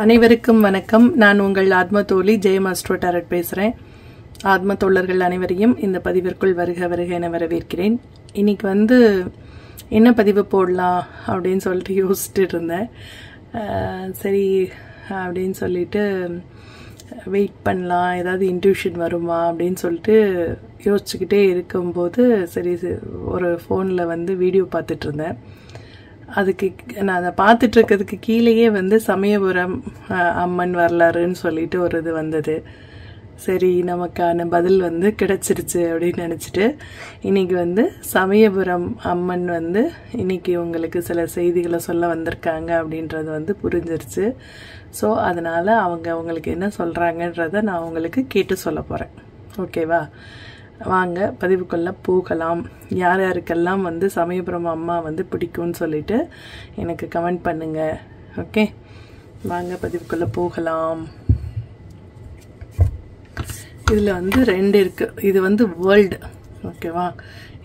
அனைவருக்கும் வணக்கம். நான் உங்கள் ஆத்ம தோழி ஜெயம் அஸ்ட்ரோ டாரட் பேசுகிறேன். ஆத்ம தோழர்கள் அனைவரையும் இந்த பதிவிற்குள் வருக வருக என வரவேற்கிறேன். இன்னைக்கு என்ன பதிவு போடலாம் அப்படின்னு சொல்லிட்டு யோசிச்சுட்டு இருந்தேன். சரி அப்படின்னு சொல்லிட்டு வெயிட் பண்ணலாம், ஏதாவது இன்ட்யூஷன் வருமா அப்படின்னு சொல்லிட்டு யோசிச்சுக்கிட்டே இருக்கும்போது சரி ஒரு ஃபோனில் வீடியோ பார்த்துட்டு இருந்தேன். அதுக்கு நான் அதை பார்த்துட்டு இருக்கிறதுக்கு கீழேயே சமயபுரம் அம்மன் வரலாறுன்னு சொல்லிட்டு ஒரு இது வந்தது. சரி நமக்கான பதில் கிடைச்சிருச்சு அப்படின்னு நினச்சிட்டு இன்னைக்கு சமயபுரம் அம்மன் இன்னைக்கு உங்களுக்கு சில செய்திகளை சொல்ல வந்திருக்காங்க அப்படின்றது புரிஞ்சிருச்சு. ஸோ அதனால் அவங்களுக்கு என்ன சொல்கிறாங்கன்றதை நான் உங்களுக்கு கேட்டு சொல்ல போகிறேன். ஓகேவா? வாங்க பதிவுக்குள்ளே போகலாம். யார் யாருக்கெல்லாம் சமயபுரம் அம்மா பிடிக்கும்னு சொல்லிட்டு எனக்கு கமெண்ட் பண்ணுங்க. ஓகே, வாங்க பதிவுக்குள்ளே போகலாம். இதில் ரெண்டு இருக்குது. இது வேர்ல்டு. ஓகேவா?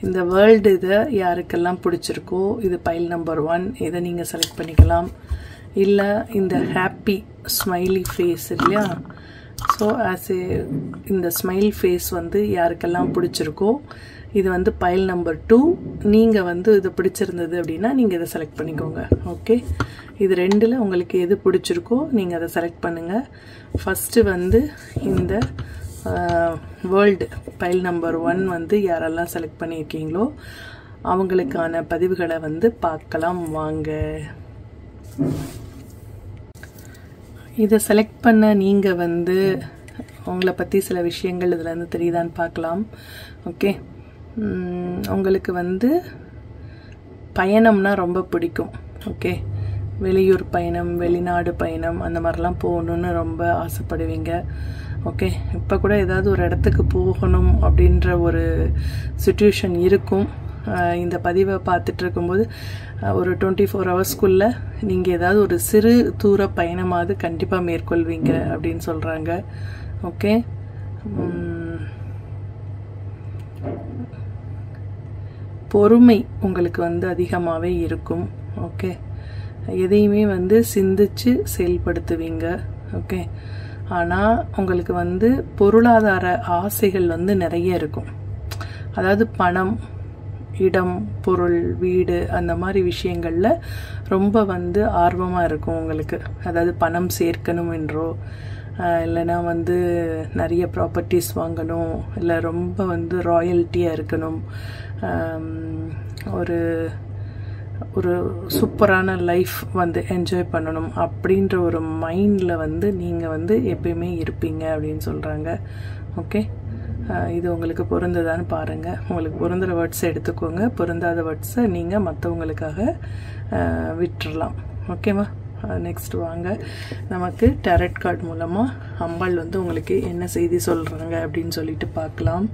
இந்த வேர்ல்டு இதை யாருக்கெல்லாம் பிடிச்சிருக்கோ இது பைல் நம்பர் 1. இதை நீங்கள் செலக்ட் பண்ணிக்கலாம். இல்லை இந்த ஹாப்பி ஸ்மைலி ஃபேஸ் இல்லையா, ஸோ இந்த ஸ்மைல் ஃபேஸ் யாருக்கெல்லாம் பிடிச்சிருக்கோ இது பைல் நம்பர் 2. நீங்கள் இது பிடிச்சிருந்தது அப்படின்னா நீங்கள் இதை செலக்ட் பண்ணிக்கோங்க. ஓகே, இது ரெண்டில் உங்களுக்கு எது பிடிச்சிருக்கோ நீங்கள் அதை செலக்ட் பண்ணுங்கள். ஃபஸ்ட்டு இந்த வேர்ல்டு பைல் நம்பர் 1 யாரெல்லாம் செலக்ட் பண்ணியிருக்கீங்களோ அவங்களுக்கான பதிவுகளை பார்க்கலாம். வாங்க. இதை செலக்ட் பண்ண நீங்கள் உங்களை பற்றி சில விஷயங்கள் இதில் தெரியுதான்னு பார்க்கலாம். ஓகே, உங்களுக்கு பயணம்னா ரொம்ப பிடிக்கும். ஓகே, வெளியூர் பயணம், வெளிநாடு பயணம் அந்த மாதிரிலாம் போகணுன்னு ரொம்ப ஆசைப்படுவீங்க. ஓகே, இப்போ கூட ஏதாவது ஒரு இடத்துக்கு போகணும் அப்படின்ற ஒரு சிச்சுவேஷன் இருக்கும். இந்த பதிவை பார்த்துட்டு இருக்கும்போது ஒரு 24 ஹவர்ஸ்க்குள்ளே நீங்கள் ஏதாவது ஒரு சிறு தூர பயணமாவது கண்டிப்பாக மேற்கொள்வீங்க அப்படின்னு சொல்கிறாங்க. ஓகே, பொறுமை உங்களுக்கு அதிகமாகவே இருக்கும். ஓகே, எதையுமே சிந்திச்சு செயல்படுத்துவீங்க. ஓகே, ஆனால் உங்களுக்கு பொருளாதார ஆசைகள் நிறைய இருக்கும். அதாவது பணம், இடம், பொருள், வீடு அந்த மாதிரி விஷயங்களில் ரொம்ப ஆர்வமாக இருக்கும் உங்களுக்கு. அதாவது பணம் சேர்க்கணும் என்றோ இல்லைன்னா நிறைய ப்ராப்பர்ட்டிஸ் வாங்கணும், இல்லை ரொம்ப ராயல்ட்டியாக இருக்கணும், ஒரு ஒரு சூப்பரான லைஃப் என்ஜாய் பண்ணணும் அப்படின்ற ஒரு மைண்டில் நீங்கள் எப்பயுமே இருப்பீங்க அப்படின்னு சொல்கிறாங்க. ஓகே, இது உங்களுக்கு பொருந்ததான்னு பாருங்கள். உங்களுக்கு பொருந்துகிற வேர்ட்ஸை எடுத்துக்கோங்க, பொருந்தாத வேர்ட்ஸை நீங்கள் மற்றவங்களுக்காக விட்டுறலாம். ஓகேவா? நெக்ஸ்ட் வாங்க, நமக்கு டாரட் கார்டு மூலமாக அம்பாள் உங்களுக்கு என்ன செய்தி சொல்கிறாங்க அப்படின்னு சொல்லிட்டு பார்க்கலாம்.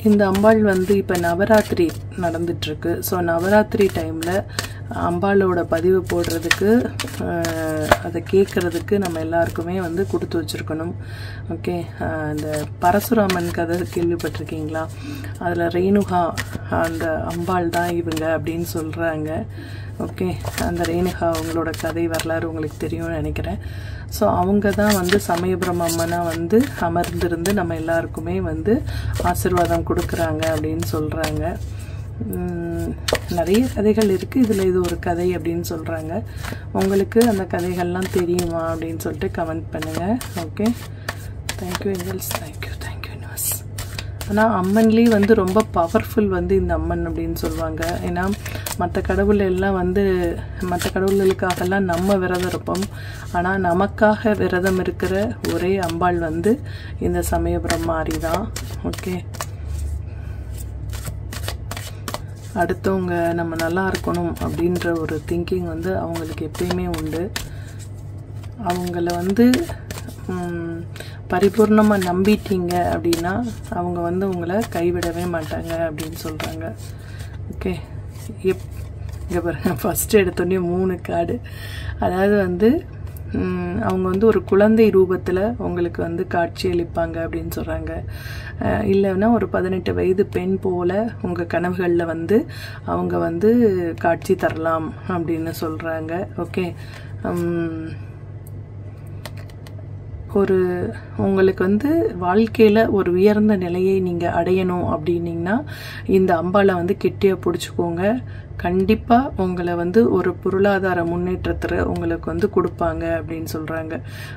இந்த அம்பாள் இப்போ நவராத்திரி நடந்துட்டுருக்கு. ஸோ நவராத்திரி டைமில் அம்பாளோட பதிவு போடுறதுக்கு அதை கேட்குறதுக்கு நம்ம எல்லாருக்குமே கொடுத்து வச்சுருக்கணும். ஓகே, அந்த பரசுராமன் கதை கேள்விப்பட்டிருக்கீங்களா? அதில் ரேணுகா அந்த அம்பாள் தான் இவங்க அப்படின்னு சொல்கிறாங்க. ஓகே, அந்த ரேணுகா அவங்களோட கதை வரலாறு உங்களுக்கு தெரியும்னு நினைக்கிறேன். ஸோ அவங்க தான் சமயபுரம் அம்மனாக அமர்ந்திருந்து நம்ம எல்லாருக்குமே ஆசீர்வாதம் கொடுக்குறாங்க அப்படின்னு சொல்கிறாங்க. நிறைய கதைகள் இருக்குது, இதில் இது ஒரு கதை அப்படின்னு சொல்கிறாங்க. உங்களுக்கு அந்த கதைகள்லாம் தெரியுமா அப்படின்னு சொல்லிட்டு கமெண்ட் பண்ணுங்கள். Okay, thank you angels, thank you universe. ஆனால் அம்மன்லேயே ரொம்ப பவர்ஃபுல் இந்த அம்மன் அப்படின்னு சொல்லுவாங்க. ஏன்னா மற்ற கடவுள் எல்லாம் மற்ற கடவுள்களுக்காகலாம் நம்ம விரதம் இருப்போம். ஆனால் நமக்காக விரதம் இருக்கிற ஒரே அம்பாள் இந்த சமயபுரம் மாதிரி தான். ஓகே, அடுத்தவங்க நம்ம நல்லா இருக்கணும் அப்படின்ற ஒரு திங்கிங் அவங்களுக்கு எப்பயுமே உண்டு. அவங்கள பரிபூர்ணமாக நம்பிட்டீங்க அப்படின்னா அவங்க உங்களை கைவிடவே மாட்டாங்க அப்படின்னு சொல்கிறாங்க. ஓகே, இங்கே பாருங்கள், ஃபஸ்ட்டு எடுத்தோடனே 3 கார்டு. அதாவது வந்து அவங்க வந்து ஒரு குழந்தை ரூபத்தில் உங்களுக்கு வந்து காட்சி அளிப்பாங்க அப்படின்னு சொல்கிறாங்க. இல்லைன்னா ஒரு 18 வயது பெண் போல் உங்கள் கனவுகளில் வந்து அவங்க வந்து காட்சி தரலாம் அப்படின்னு சொல்கிறாங்க. ஓகே, ஒரு உங்களுக்கு வந்து வாழ்க்கையில் ஒரு உயர்ந்த நிலையை நீங்கள் அடையணும் அப்படின்னீங்கன்னா இந்த அம்பாவை வந்து கெட்டியாக பிடிச்சிக்கோங்க. கண்டிப்பாக உங்களை வந்து ஒரு பொருளாதார முன்னேற்றத்தில் உங்களுக்கு வந்து கொடுப்பாங்க அப்படின்னு சொல்கிறாங்க.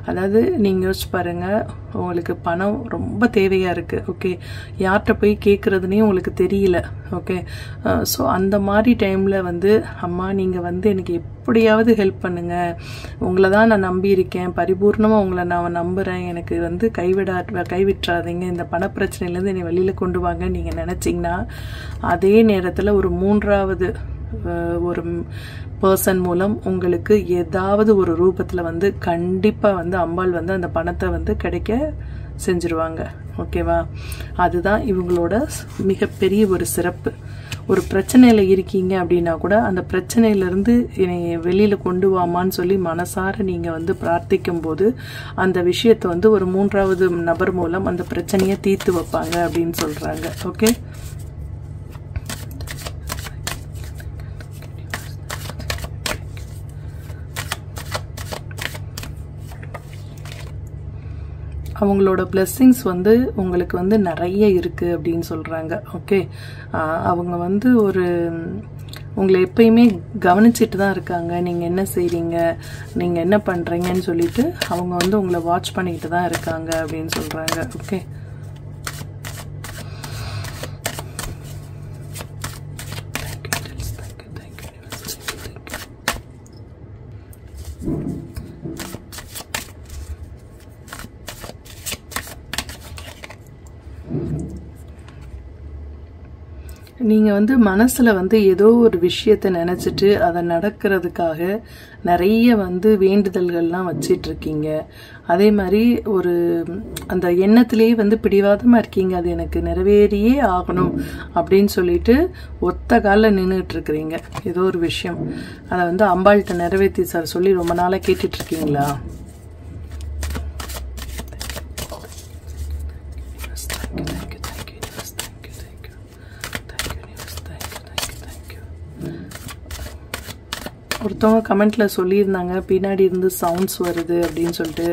அதாவது நீங்கள் யோசிச்சு பாருங்கள், உங்களுக்கு பணம் ரொம்ப தேவையாக இருக்குது. ஓகே, யார்கிட்ட போய் கேட்குறதுனே உங்களுக்கு தெரியல. ஓகே, ஸோ அந்த மாதிரி டைமில் வந்து அம்மா நீங்கள் வந்து எனக்கு எப்படியாவது ஹெல்ப் பண்ணுங்கள், உங்களை தான் நான் நம்பியிருக்கேன், பரிபூர்ணமாக உங்களை நான் நம்புகிறேன், எனக்கு வந்து கைவிட்டுறாதீங்க, இந்த பணப்பிரச்சனையிலேருந்து என்னை வெளியில் கொண்டு வாங்க நீங்கள் நினச்சிங்கன்னா அதே நேரத்தில் ஒரு 3வது ஒரு பர்சன் மூலம் உங்களுக்கு ஏதாவது ஒரு ரூபத்தில் வந்து கண்டிப்பாக வந்து அம்பாள் வந்து அந்த பணத்தை வந்து கிடைக்க செஞ்சுருவாங்க. ஓகேவா, அதுதான் இவங்களோட மிகப்பெரிய ஒரு சிறப்பு. ஒரு பிரச்சனையில் இருக்கீங்க அப்படின்னா கூட அந்த பிரச்சனையிலேருந்து என்னை வெளியில் கொண்டு வாமான்னு சொல்லி மனசார நீங்கள் வந்து பிரார்த்திக்கும் போது அந்த விஷயத்தை வந்து ஒரு 3வது நபர் மூலம் அந்த பிரச்சனையை தீர்த்து வைப்பாங்க அப்படின்னு சொல்கிறாங்க. ஓகே, அவங்களோட பிளெஸ்ஸிங்ஸ் வந்து உங்களுக்கு வந்து நிறைய இருக்குது அப்படின்னு சொல்கிறாங்க. ஓகே, அவங்க வந்து உங்களை எப்பயுமே கவனிச்சிட்டு தான் இருக்காங்க. நீங்கள் என்ன செய்கிறீங்க, நீங்கள் என்ன பண்ணுறீங்கன்னு சொல்லிட்டு அவங்க வந்து உங்களை வாட்ச் பண்ணிக்கிட்டு தான் இருக்காங்க அப்படின்னு சொல்கிறாங்க. ஓகே, நீங்கள் வந்து மனசில் வந்து ஏதோ ஒரு விஷயத்தை நினச்சிட்டு அதை நடக்கிறதுக்காக நிறைய வந்து வேண்டுதல்கள்லாம் வச்சிட்ருக்கீங்க. அதே மாதிரி ஒரு அந்த எண்ணத்திலேயே வந்து பிடிவாதமாக இருக்கீங்க, அது எனக்கு நிறைவேறியே ஆகணும் அப்படின்னு சொல்லிட்டு ஒத்த காலில் நின்றுட்டுருக்குறீங்க. ஏதோ ஒரு விஷயம் அதை வந்து அம்பாள்கிட்ட நிறைவேற்றி சார் சொல்லி ரொம்ப நாளாக கேட்டுட்ருக்கீங்களா? ஒருத்தவங்க கமெண்ட்டில் சொல்லியிருந்தாங்க பின்னாடி இருந்து சவுண்ட்ஸ் வருது அப்படின்னு சொல்லிட்டு.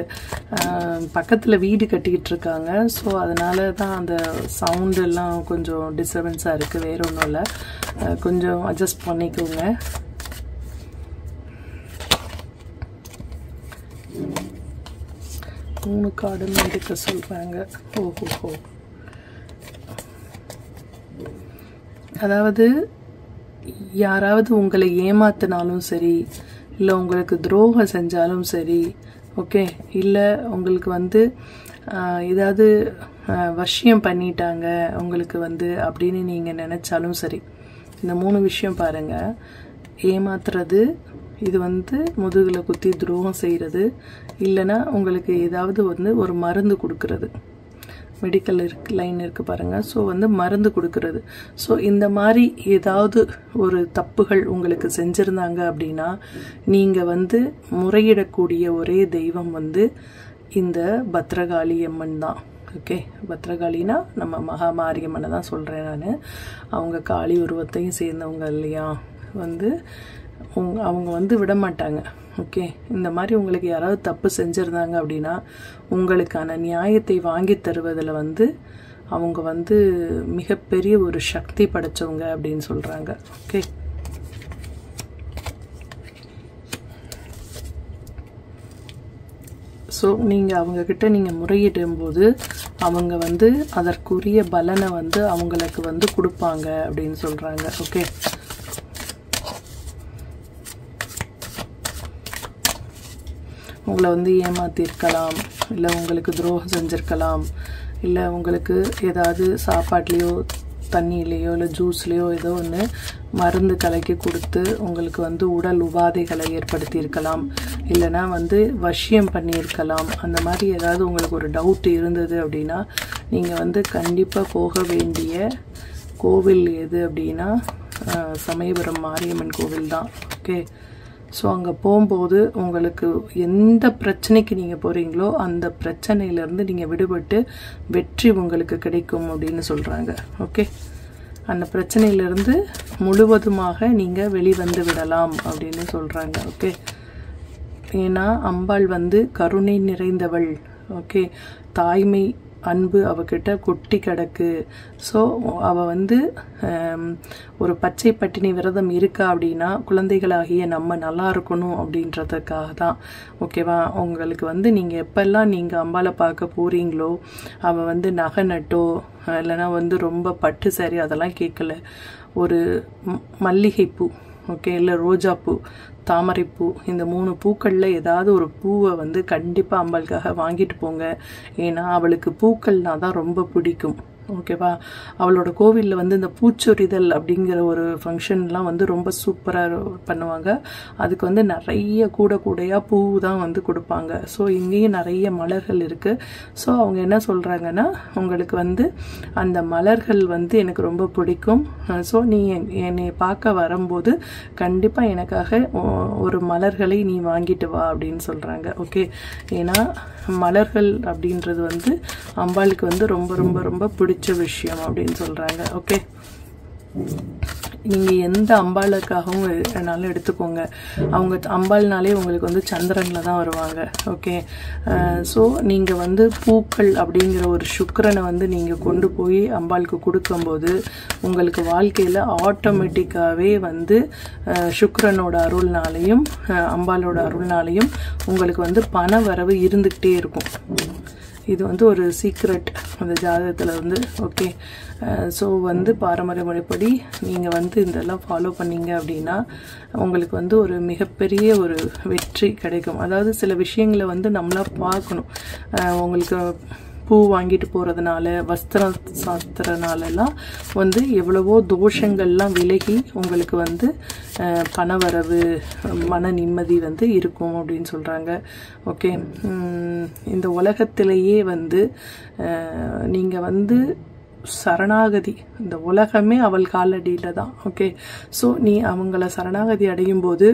பக்கத்தில் வீடு கட்டிக்கிட்டு இருக்காங்க, ஸோ அதனால தான் அந்த சவுண்டு எல்லாம் கொஞ்சம் டிஸ்டர்பன்ஸாக இருக்குது, வேறு ஒன்றும் இல்லை. கொஞ்சம் அட்ஜஸ்ட் பண்ணிக்கோங்க. மூணு கார்டுன்னு எடுக்க சொல்கிறாங்க. ஓஹோ, அதாவது யாராவது உங்களை ஏமாத்தினாலும் சரி, இல்லை உங்களுக்கு துரோகம் செஞ்சாலும் சரி, ஓகே, இல்லை உங்களுக்கு வந்து ஏதாவது வசியம் பண்ணிட்டாங்க உங்களுக்கு வந்து அப்படின்னு நீங்கள் நினச்சாலும் சரி, இந்த 3 விஷயம் பாருங்கள். ஏமாத்துறது, இது வந்து முதுகில் குத்தி துரோகம் செய்கிறது, இல்லைன்னா உங்களுக்கு ஏதாவது வந்து ஒரு மருந்து கொடுக்கறது, மெடிக்கல் லைன் இருக்குது பாருங்கள். ஸோ வந்து மருந்து கொடுக்கறது. ஸோ இந்த மாதிரி ஏதாவது ஒரு தப்புகள் உங்களுக்கு செஞ்சுருந்தாங்க அப்படின்னா நீங்கள் வந்து முறையிடக்கூடிய ஒரே தெய்வம் வந்து இந்த பத்ரகாளி அம்மன் தான். ஓகே, பத்ரகாளினா நம்ம மகாமாரியம்மனை தான் சொல்கிறேன் நான். அவங்க காளி உருவத்தையும் சேர்ந்தவங்க இல்லையா, வந்து அவங்க வந்து விட மாட்டாங்க. ஓகே, இந்த மாதிரி உங்களுக்கு யாராவது தப்பு செஞ்சுருந்தாங்க அப்படின்னா உங்களுக்கான நியாயத்தை வாங்கி தருவதில் வந்து அவங்க வந்து மிகப்பெரிய ஒரு சக்தி படைச்சவங்க அப்படின்னு சொல்கிறாங்க. ஓகே, ஸோ நீங்கள் அவங்கக்கிட்ட நீங்கள் முறையிடும்போது அவங்க வந்து அதற்குரிய பலனை வந்து அவங்களுக்கு வந்து கொடுப்பாங்க அப்படின்னு சொல்கிறாங்க. ஓகே, உங்களை வந்து ஏமாத்திருக்கலாம், இல்லை உங்களுக்கு துரோகம் செஞ்சுருக்கலாம், இல்லை உங்களுக்கு ஏதாவது சாப்பாட்லேயோ தண்ணியிலையோ இல்லை ஜூஸ்லேயோ ஏதோ ஒன்று மருந்து கலக்கி கொடுத்து உங்களுக்கு வந்து உடல் உபாதைகளை ஏற்படுத்தியிருக்கலாம், இல்லைனா வந்து வசியம் பண்ணியிருக்கலாம். அந்த மாதிரி ஏதாவது உங்களுக்கு ஒரு டவுட் இருந்தது அப்படின்னா நீங்கள் வந்து கண்டிப்பாக போக வேண்டிய கோவில் எது அப்படின்னா சமயபுரம் மாரியம்மன் கோவில் தான். ஓகே, ஸோ அங்கே போகும்போது உங்களுக்கு எந்த பிரச்சனைக்கு நீங்கள் போகிறீங்களோ அந்த பிரச்சனையிலேருந்து நீங்கள் விடுபட்டு வெற்றி உங்களுக்கு கிடைக்கும் அப்படின்னு சொல்கிறாங்க. ஓகே, அந்த பிரச்சனையிலிருந்து முழுவதுமாக நீங்கள் வெளிவந்து விடலாம் அப்படின்னு சொல்கிறாங்க. ஓகே, ஏன்னா அம்பாள் வந்து கருணை நிறைந்தவள். ஓகே, தாய்மை அன்பு அவகிட்ட கொட்டி கிடக்கு. ஸோ அவள் வந்து ஒரு பச்சை பட்டினி விரதம் இருக்கா அப்படின்னா குழந்தைகளாகிய நம்ம நல்லா இருக்கணும் அப்படின்றதுக்காக தான். ஓகேவா, உங்களுக்கு வந்து நீங்கள் எப்பெல்லாம் நீங்கள் அம்பாளை பார்க்க போகிறீங்களோ அவள் வந்து நகை நட்டோ இல்லைனா வந்து ரொம்ப பட்டு சாரி அதெல்லாம் கேட்கல. ஒரு மல்லிகைப்பூ, ஓகே, இல்லை ரோஜாப்பூ, தாமரைப்பூ, இந்த 3 பூக்களில் ஏதாவது ஒரு பூவை வந்து கண்டிப்பாக அம்பாளுக்காக வாங்கிட்டு போங்க. ஏன்னா அவளுக்கு பூக்கள்னா தான் ரொம்ப பிடிக்கும். ஓகேவா, அவளோட கோவிலில் வந்து இந்த பூச்சொரிதல் அப்படிங்கிற ஒரு ஃபங்க்ஷன்லாம் வந்து ரொம்ப சூப்பராக பண்ணுவாங்க. அதுக்கு வந்து நிறைய கூடையாக பூ தான் வந்து கொடுப்பாங்க. ஸோ இங்கேயும் நிறைய மலர்கள் இருக்குது. ஸோ அவங்க என்ன சொல்கிறாங்கன்னா, உங்களுக்கு வந்து அந்த மலர்கள் வந்து எனக்கு ரொம்ப பிடிக்கும். ஸோ நீ என்னை பார்க்க வரும்போது கண்டிப்பாக எனக்காக ஒரு மலர்களை நீ வாங்கிட்டு வா அப்படின்னு சொல்கிறாங்க. ஓகே, ஏன்னா மலர்கள் அப்படின்றது வந்து அம்பாளுக்கு வந்து ரொம்ப ரொம்ப ரொம்ப பிடிச்ச விஷயம் அப்படின்னு சொல்கிறாங்க. ஓகே, நீங்கள் எந்த அம்பாளுக்காகவும் வேணாலும் எடுத்துக்கோங்க. அவங்க அம்பாள்னாலே உங்களுக்கு வந்து சந்திரனில் தான் வருவாங்க. ஓகே, ஸோ நீங்கள் வந்து பூக்கள் அப்படிங்கிற ஒரு சுக்கிரனை வந்து நீங்கள் கொண்டு போய் அம்பாளுக்கு கொடுக்கும்போது உங்களுக்கு வாழ்க்கையில் ஆட்டோமேட்டிக்காகவே வந்து சுக்கிரனோட அருள்னாலையும் அம்பாளோட அருள்னாலையும் உங்களுக்கு வந்து பண வரவு இருந்துக்கிட்டே இருக்கும். இது வந்து ஒரு சீக்ரெட் அந்த ஜாதகத்தில் வந்து. ஓகே, ஸோ வந்து பாரம்பரிய முறைப்படி நீங்கள் வந்து இதெல்லாம் ஃபாலோ பண்ணீங்க அப்படின்னா உங்களுக்கு வந்து ஒரு மிகப்பெரிய ஒரு வெற்றி கிடைக்கும். அதாவது சில விஷயங்களை வந்து நம்மளாக பார்க்கணும். உங்களுக்கு பூ வாங்கிட்டு போகிறதுனால, வஸ்திர சாஸ்திரனாலெல்லாம் வந்து எவ்வளவோ தோஷங்கள்லாம் விலகி உங்களுக்கு வந்து பணவரவு, மன நிம்மதி வந்து இருக்கும் அப்படின்னு சொல்கிறாங்க. ஓகே, இந்த உலகத்திலேயே வந்து நீங்கள் வந்து சரணாகதி, இந்த உலகமே அவள் காலடியில் தான். ஓகே, ஸோ நீ அவங்கள சரணாகதி அடையும் போது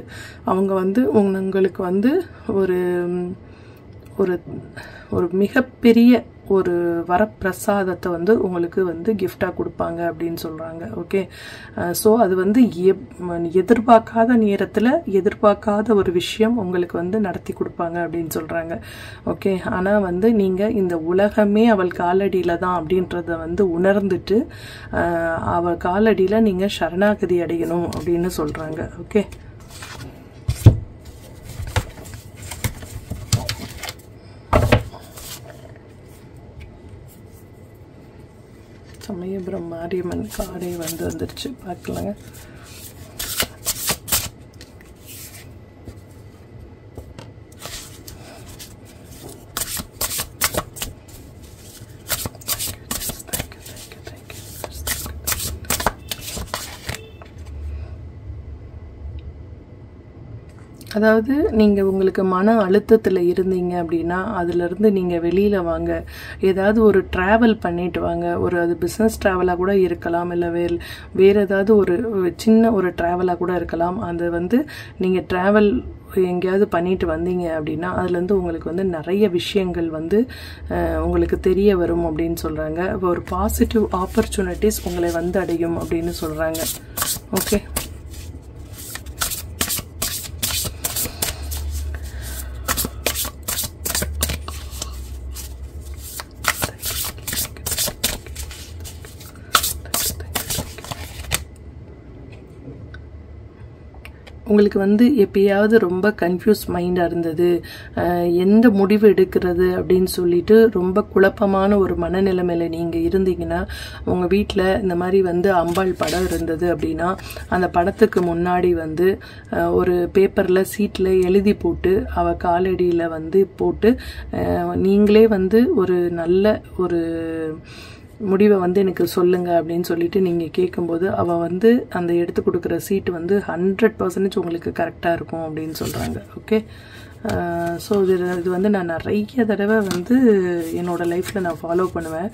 அவங்க வந்து உங்களுக்கு வந்து ஒரு ஒரு ஒரு மிகப்பெரிய ஒரு வரப்பிரசாதத்தை வந்து உங்களுக்கு வந்து கிஃப்டாக கொடுப்பாங்க அப்படின்னு சொல்கிறாங்க. ஓகே, ஸோ அது வந்து எதிர்பார்க்காத நேரத்தில் எதிர்பார்க்காத ஒரு விஷயம் உங்களுக்கு வந்து நடத்தி கொடுப்பாங்க அப்படின்னு சொல்கிறாங்க. ஓகே, ஆனால் வந்து நீங்கள் இந்த உலகமே அவள் காலடியில் தான் அப்படின்றத வந்து உணர்ந்துட்டு அவள் காலடியில் நீங்கள் சரணாகதி அடையணும் அப்படின்னு சொல்கிறாங்க. ஓகே, சமயபுரம் மாரியம்மன் காடை வந்து வந்துருச்சு, பார்க்கலாங்க. அதாவது நீங்கள் உங்களுக்கு மன அழுத்தத்தில் இருந்தீங்க அப்படின்னா அதிலிருந்து நீங்கள் வெளியில் வாங்க. ஏதாவது ஒரு ட்ராவல் பண்ணிட்டு வாங்க. அது பிஸ்னஸ் ட்ராவலாக கூட இருக்கலாம், இல்லை வேறு ஏதாவது ஒரு சின்ன ஒரு ட்ராவலாக கூட இருக்கலாம். அது வந்து நீங்கள் ட்ராவல் எங்கேயாவது பண்ணிட்டு வந்தீங்க அப்படின்னா அதுலேருந்து உங்களுக்கு வந்து நிறைய விஷயங்கள் வந்து உங்களுக்கு தெரிய வரும் அப்படின்னு சொல்கிறாங்க. ஒரு பாசிட்டிவ் ஆப்பர்ச்சுனிட்டிஸ் உங்களை வந்து அடையும் அப்படின்னு சொல்கிறாங்க. ஓகே, உங்களுக்கு வந்து எப்பயாவது ரொம்ப கன்ஃபியூஸ் மைண்டாக இருந்தது, எந்த முடிவு எடுக்கிறது அப்படின்னு சொல்லிட்டு ரொம்ப குழப்பமான ஒரு மனநிலைமையில் நீங்கள் இருந்தீங்கன்னா உங்கள் வீட்டில் இந்த மாதிரி வந்து அம்பாள் படம் இருந்தது அப்படின்னா அந்த படத்துக்கு முன்னாடி வந்து ஒரு பேப்பரில் சீட்டில் எழுதி போட்டு அவள் காலடியில் வந்து போட்டு நீங்களே வந்து ஒரு நல்ல ஒரு முடிவை வந்து எனக்கு சொல்லுங்க அப்படின்னு சொல்லிட்டு நீங்கள் கேட்கும்போது அவள் வந்து அந்த எடுத்து கொடுக்குற சீட்டு வந்து 100% உங்களுக்கு கரெக்டாக இருக்கும் அப்படின்னு சொல்கிறாங்க. ஓகே, ஸோ இது வந்து நான் நிறைய தடவை வந்து என்னோடய லைஃப்பில் நான் ஃபாலோ பண்ணுவேன்.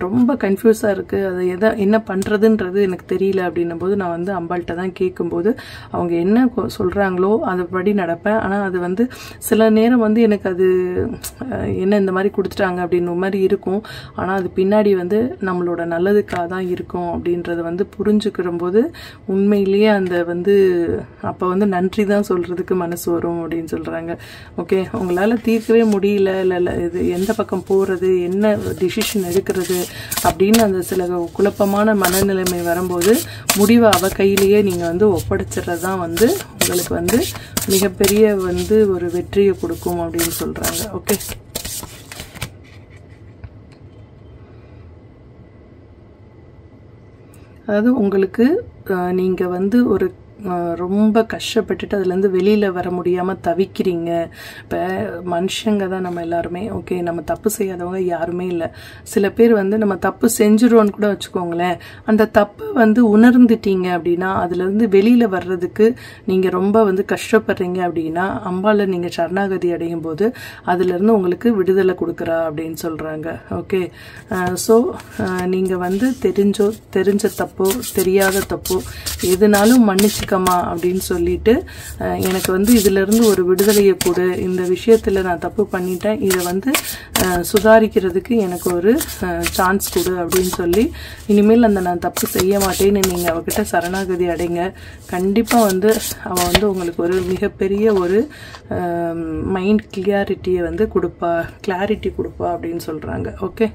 ரொம்ப கன்ஃபியூஸாக இருக்குது, அது என்ன பண்ணுறதுன்றது எனக்கு தெரியல அப்படின்னும் போது நான் வந்து அம்பாள்கிட்ட தான் கேட்கும்போது அவங்க என்ன சொல்கிறாங்களோ அதுபடி நடப்பேன். ஆனால் அது வந்து சில நேரம் வந்து எனக்கு அது என்ன இந்த மாதிரி கொடுத்துட்டாங்க அப்படின்ற மாதிரி இருக்கும். ஆனால் அது பின்னாடி வந்து நம்மளோட நல்லதுக்காக தான் இருக்கும் அப்படின்றத வந்து புரிஞ்சுக்கிற போது உண்மையிலேயே அந்த வந்து அப்போ வந்து நன்றி தான் சொல்கிறதுக்கு மனசு வரும் அப்படின்னு சொல்கிறாங்க. ஓகே, உங்களால் தீர்க்கவே முடியல, இல்லை இது எந்த பக்கம் போகிறது, என்ன டிசிஷன் எடுக்கிறது அப்படின்னு அந்த சில குழப்பமான மனநிலைமை வரும்போது முடிவை அவ கையிலேயே நீங்கள் வந்து ஒப்படைச்சிட்றது தான் வந்து உங்களுக்கு வந்து மிகப்பெரிய வந்து ஒரு வெற்றியை கொடுக்கும் அப்படின்னு சொல்கிறாங்க. ஓகே, அதாவது உங்களுக்கு நீங்கள் வந்து ஒரு ரொம்ப கஷ்டப்பட்டுட்டு அதுலேருந்து வெளியில் வர முடியாமல் தவிக்கிறீங்க. இப்போ மனுஷங்க தான் நம்ம எல்லாருமே. ஓகே, நம்ம தப்பு செய்யாதவங்க யாருமே இல்லை. சில பேர் வந்து நம்ம தப்பு செஞ்சிருவோன்னு கூட வச்சுக்கோங்களேன், அந்த தப்பை வந்து உணர்ந்துட்டீங்க அப்படின்னா அதுலேருந்து வெளியில் வர்றதுக்கு நீங்கள் ரொம்ப வந்து கஷ்டப்படுறீங்க அப்படின்னா அம்பால நீங்கள் சரணாகதி அடையும் போது அதுலேருந்து உங்களுக்கு விடுதலை கொடுக்குறா அப்படின்னு சொல்கிறாங்க. ஓகே, ஸோ நீங்கள் வந்து தெரிஞ்ச தப்போ தெரியாத தப்போ எதுனாலும் மன்னிச்சு அப்படின்னு சொல்லிட்டு எனக்கு வந்து இதுல இருந்து ஒரு விடுதலையை கொடு, இந்த விஷயத்துல நான் தப்பு பண்ணிட்டேன், இதை வந்து சுதாரிக்கிறதுக்கு எனக்கு ஒரு சான்ஸ் கொடு அப்படின்னு சொல்லி இனிமேல் அந்த நான் தப்பு செய்ய மாட்டேன்னு நீங்க அவகிட்ட சரணாகதி அடைங்க. கண்டிப்பா வந்து அவ வந்து உங்களுக்கு ஒரு மிகப்பெரிய ஒரு மைண்ட் கிளியாரிட்டியை வந்து கிளாரிட்டி கொடுப்பா அப்படின்னு சொல்றாங்க. ஓகே,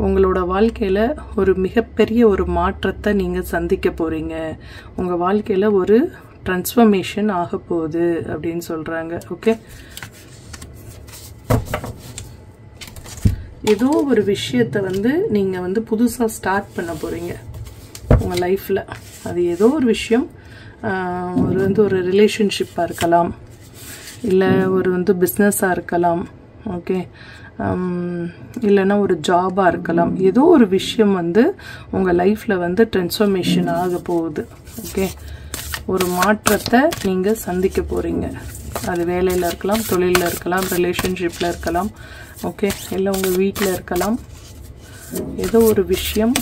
உங்களோட வாழ்க்கையில் ஒரு மிகப்பெரிய ஒரு மாற்றத்தை நீங்கள் சந்திக்க போகிறீங்க. உங்கள் வாழ்க்கையில் ஒரு ட்ரான்ஸ்ஃபர்மேஷன் ஆக போகுது அப்படின்னு சொல்கிறாங்க. ஓகே, ஏதோ ஒரு விஷயத்தை வந்து நீங்கள் வந்து புதுசாக ஸ்டார்ட் பண்ண போகிறீங்க உங்கள் லைஃப்பில். அது ஏதோ ஒரு விஷயம், ஒரு ரிலேஷன்ஷிப்பாக இருக்கலாம், இல்லை வந்து பிஸ்னஸாக இருக்கலாம். ஓகே, இல்லைன்னா ஒரு ஜாபாக இருக்கலாம். ஏதோ ஒரு விஷயம் வந்து உங்கள் லைஃப்பில் வந்து ட்ரான்ஸ்ஃபர்மேஷன் ஆக போகுது. ஓகே, ஒரு மாற்றத்தை நீங்கள் சந்திக்க போகிறீங்க. அது வேலையில் இருக்கலாம், தொழிலில் இருக்கலாம், ரிலேஷன்ஷிப்பில் இருக்கலாம். ஓகே, இல்லை உங்கள் வீட்டில் இருக்கலாம். ஏதோ ஒரு விஷயம்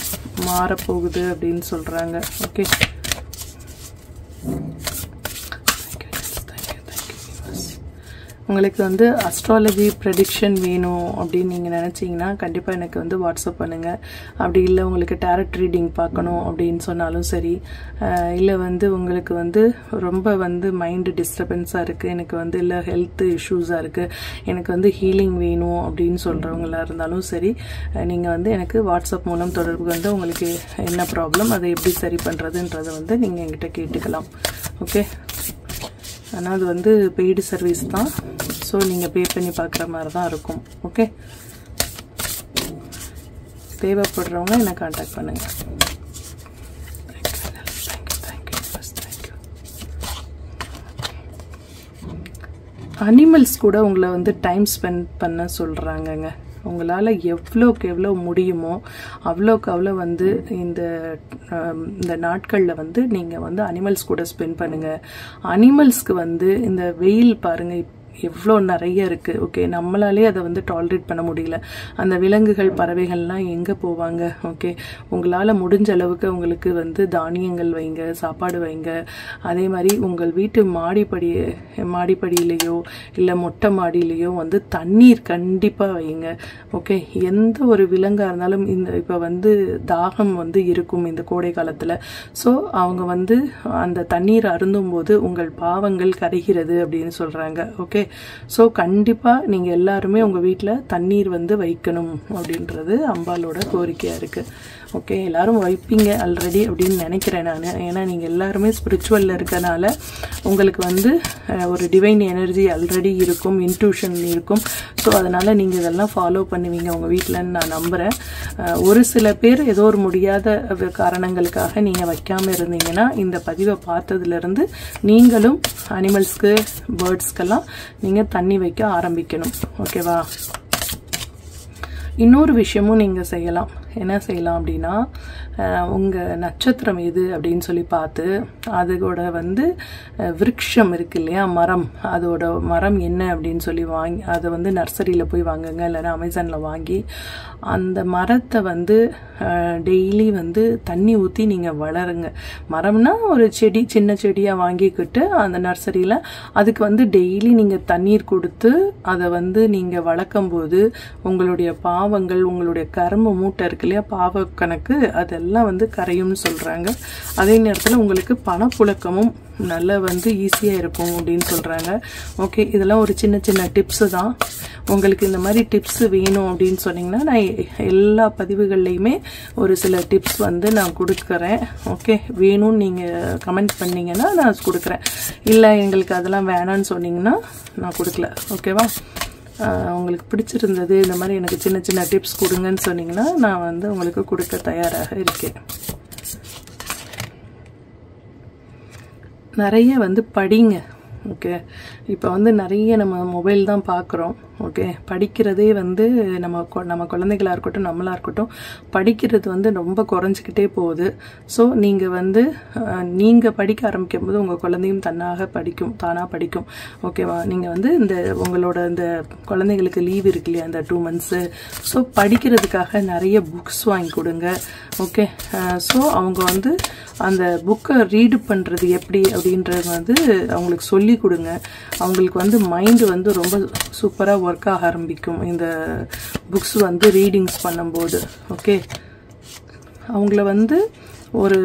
மாறப்போகுது அப்படின்னு சொல்கிறாங்க. ஓகே, உங்களுக்கு வந்து அஸ்ட்ராலஜி ப்ரெடிக்ஷன் வேணும் அப்படின்னு நீங்கள் நினச்சிங்கன்னா கண்டிப்பாக எனக்கு வந்து வாட்ஸ்அப் பண்ணுங்கள். அப்படி இல்லை உங்களுக்கு டேரட் ரீடிங் பார்க்கணும் அப்படின்னு சொன்னாலும் சரி, இல்லை வந்து உங்களுக்கு வந்து ரொம்ப வந்து மைண்டு டிஸ்டர்பன்ஸாக இருக்குது, எனக்கு வந்து இல்லை ஹெல்த் இஷ்யூஸாக இருக்குது, எனக்கு வந்து ஹீலிங் வேணும் அப்படின்னு சொல்கிறவங்களா இருந்தாலும் சரி, நீங்கள் வந்து எனக்கு வாட்ஸ்அப் மூலம் தொடர்பு கொண்டு உங்களுக்கு என்ன ப்ராப்ளம், அதை எப்படி சரி பண்ணுறதுன்றதை வந்து நீங்கள் என்கிட்ட கேட்டுக்கலாம். ஓகே, ஆனால் அது வந்து பெய்டு சர்வீஸ் தான், ஸோ நீங்கள் பே பண்ணி பார்க்குற மாதிரி தான் இருக்கும். ஓகே, தேவைப்படுறவங்க என்னை காண்டாக்ட் பண்ணுங்கள். அனிமல்ஸ் கூட உங்களை வந்து டைம் ஸ்பெண்ட் பண்ண சொல்கிறாங்கங்க. உங்களால் எவ்வளோக்கு எவ்வளோ முடியுமோ அவ்வளோக்கு அவ்வளோ வந்து இந்த நாட்களில் வந்து நீங்கள் வந்து அனிமல்ஸ் கூட ஸ்பெண்ட் பண்ணுங்கள். அனிமல்ஸ்க்கு வந்து இந்த வெயில் பாருங்கள் எவ்வளோ நிறைய இருக்குது. ஓகே, நம்மளாலே அதை வந்து டாலரேட் பண்ண முடியல. அந்த விலங்குகள் பறவைகள்லாம் எங்கே போவாங்க? ஓகே, உங்களால் முடிஞ்ச அளவுக்கு உங்களுக்கு வந்து தானியங்கள் வைங்க, சாப்பாடு வைங்க. அதே மாதிரி உங்கள் வீட்டு மாடிப்படியிலையோ இல்லை மொட்டை மாடியிலையோ வந்து தண்ணீர் கண்டிப்பாக வைங்க. ஓகே, எந்த ஒரு விலங்காக இருந்தாலும் இப்போ வந்து தாகம் வந்து இருக்கும் இந்த கோடை காலத்தில். ஸோ அவங்க வந்து அந்த தண்ணீர் அருந்தும் போது உங்கள் பாவங்கள் கரைகிறது அப்படின்னு சொல்கிறாங்க. ஓகே, ஸோ கண்டிப்பாக நீங்கள் எல்லாருமே உங்கள் வீட்டில் தண்ணீர் வந்து வைக்கணும் அப்படின்றது அம்பாலோட கோரிக்கையாக இருக்குது. ஓகே, எல்லாரும் வைப்பீங்க ஆல்ரெடி அப்படின்னு நினைக்கிறேன் நான். ஏன்னா நீங்கள் எல்லாருமே ஸ்பிரிச்சுவலில் இருக்கனால உங்களுக்கு வந்து ஒரு டிவைன் எனர்ஜி ஆல்ரெடி இருக்கும், இன்ட்யூஷன் இருக்கும். ஸோ அதனால் நீங்கள் இதெல்லாம் ஃபாலோ பண்ணுவீங்க உங்கள் வீட்டில்ன்னு நான் நம்புகிறேன். ஒரு சில பேர் ஏதோ ஒரு முடியாத காரணங்களுக்காக நீங்கள் வைக்காமல் இருந்தீங்கன்னா இந்த பதிவை பார்த்ததுலேருந்து நீங்களும் அனிமல்ஸ்க்கு, பேர்ட்ஸ்க்கெல்லாம் நீங்கள் தண்ணி வைக்க ஆரம்பிக்கணும். ஓகேவா? இன்னொரு விஷயமும் நீங்கள் செய்யலாம். என்ன செய்யலாம் அப்படின்னா, உங்கள் நட்சத்திரம் எது அப்படின்னு சொல்லி பார்த்து அதோட வந்து விருட்சம் இருக்கு இல்லையா, மரம், அதோட மரம் என்ன அப்படின்னு சொல்லி வாங்கி அதை வந்து நர்சரியில் போய் வாங்குங்க, இல்லைன்னா அமேசானில் வாங்கி அந்த மரத்தை வந்து டெய்லி வந்து தண்ணி ஊற்றி நீங்கள் வளருங்க. மரம்னா ஒரு செடி, சின்ன செடியாக வாங்கிக்கிட்டு அந்த நர்சரியில் அதுக்கு வந்து டெய்லி நீங்கள் தண்ணீர் கொடுத்து அதை வந்து நீங்கள் வளர்க்கும் போது உங்களுடைய பாவங்கள், உங்களுடைய கர்ம மூட்டை இருக்கு இல்லையா, பாவ கணக்கு, அதெல்லாம் வந்து கரையும்னு சொல்கிறாங்க. அதே நேரத்தில் உங்களுக்கு பணப்புழக்கமும் நல்லா வந்து ஈஸியாக இருக்கும் அப்படின்னு சொல்கிறாங்க. ஓகே, இதெல்லாம் ஒரு சின்ன சின்ன டிப்ஸு தான். உங்களுக்கு இந்த மாதிரி டிப்ஸு வேணும் அப்படின்னு சொன்னீங்கன்னா நான் எல்லா பதிவுகள்லையுமே ஒரு சில டிப்ஸ் வந்து நான் கொடுக்குறேன். ஓகே, வேணும்னு நீங்கள் கமெண்ட் பண்ணிங்கன்னா நான் கொடுக்குறேன். இல்லை எங்களுக்கு அதெல்லாம் வேணான்னு சொன்னீங்கன்னா நான் கொடுக்கல. ஓகேவா? உங்களுக்கு பிடிச்சிருந்தது, இந்த மாதிரி எனக்கு சின்ன சின்ன டிப்ஸ் கொடுங்கன்னு சொன்னீங்கன்னா நான் வந்து உங்களுக்கு கொடுக்க தயாராக இருக்கேன். நிறைய வந்து படிங்க. ஓகே, இப்போ வந்து நிறைய நம்ம மொபைல் தான் பார்க்குறோம். ஓகே, படிக்கிறதே வந்து நம்ம குழந்தைகளாக இருக்கட்டும், நம்மளாக இருக்கட்டும், படிக்கிறது வந்து ரொம்ப குறைஞ்சிக்கிட்டே போகுது. ஸோ நீங்கள் வந்து நீங்கள் படிக்க ஆரம்பிக்கும் போது உங்கள் குழந்தையும் தானாக படிக்கும். ஓகேவா? நீங்கள் வந்து உங்களோட இந்த குழந்தைங்களுக்கு லீவ் இருக்கு இல்லையா, அந்த 2 months, ஸோ படிக்கிறதுக்காக நிறைய புக்ஸ் வாங்கி கொடுங்க. ஓகே, ஸோ அவங்க வந்து அந்த புக்கை ரீடு பண்ணுறது எப்படி அப்படின்றது வந்து அவங்களுக்கு சொல்லி கொடுங்க. அவங்களுக்கு வந்து மைண்டு வந்து ரொம்ப சூப்பராக ஒர்க் ஆக ஆரம்பிக்கும் இந்த புக்ஸ் வந்து ரீடிங்ஸ் பண்ணும்போது. ஓகே, அவங்கள வந்து ஒரு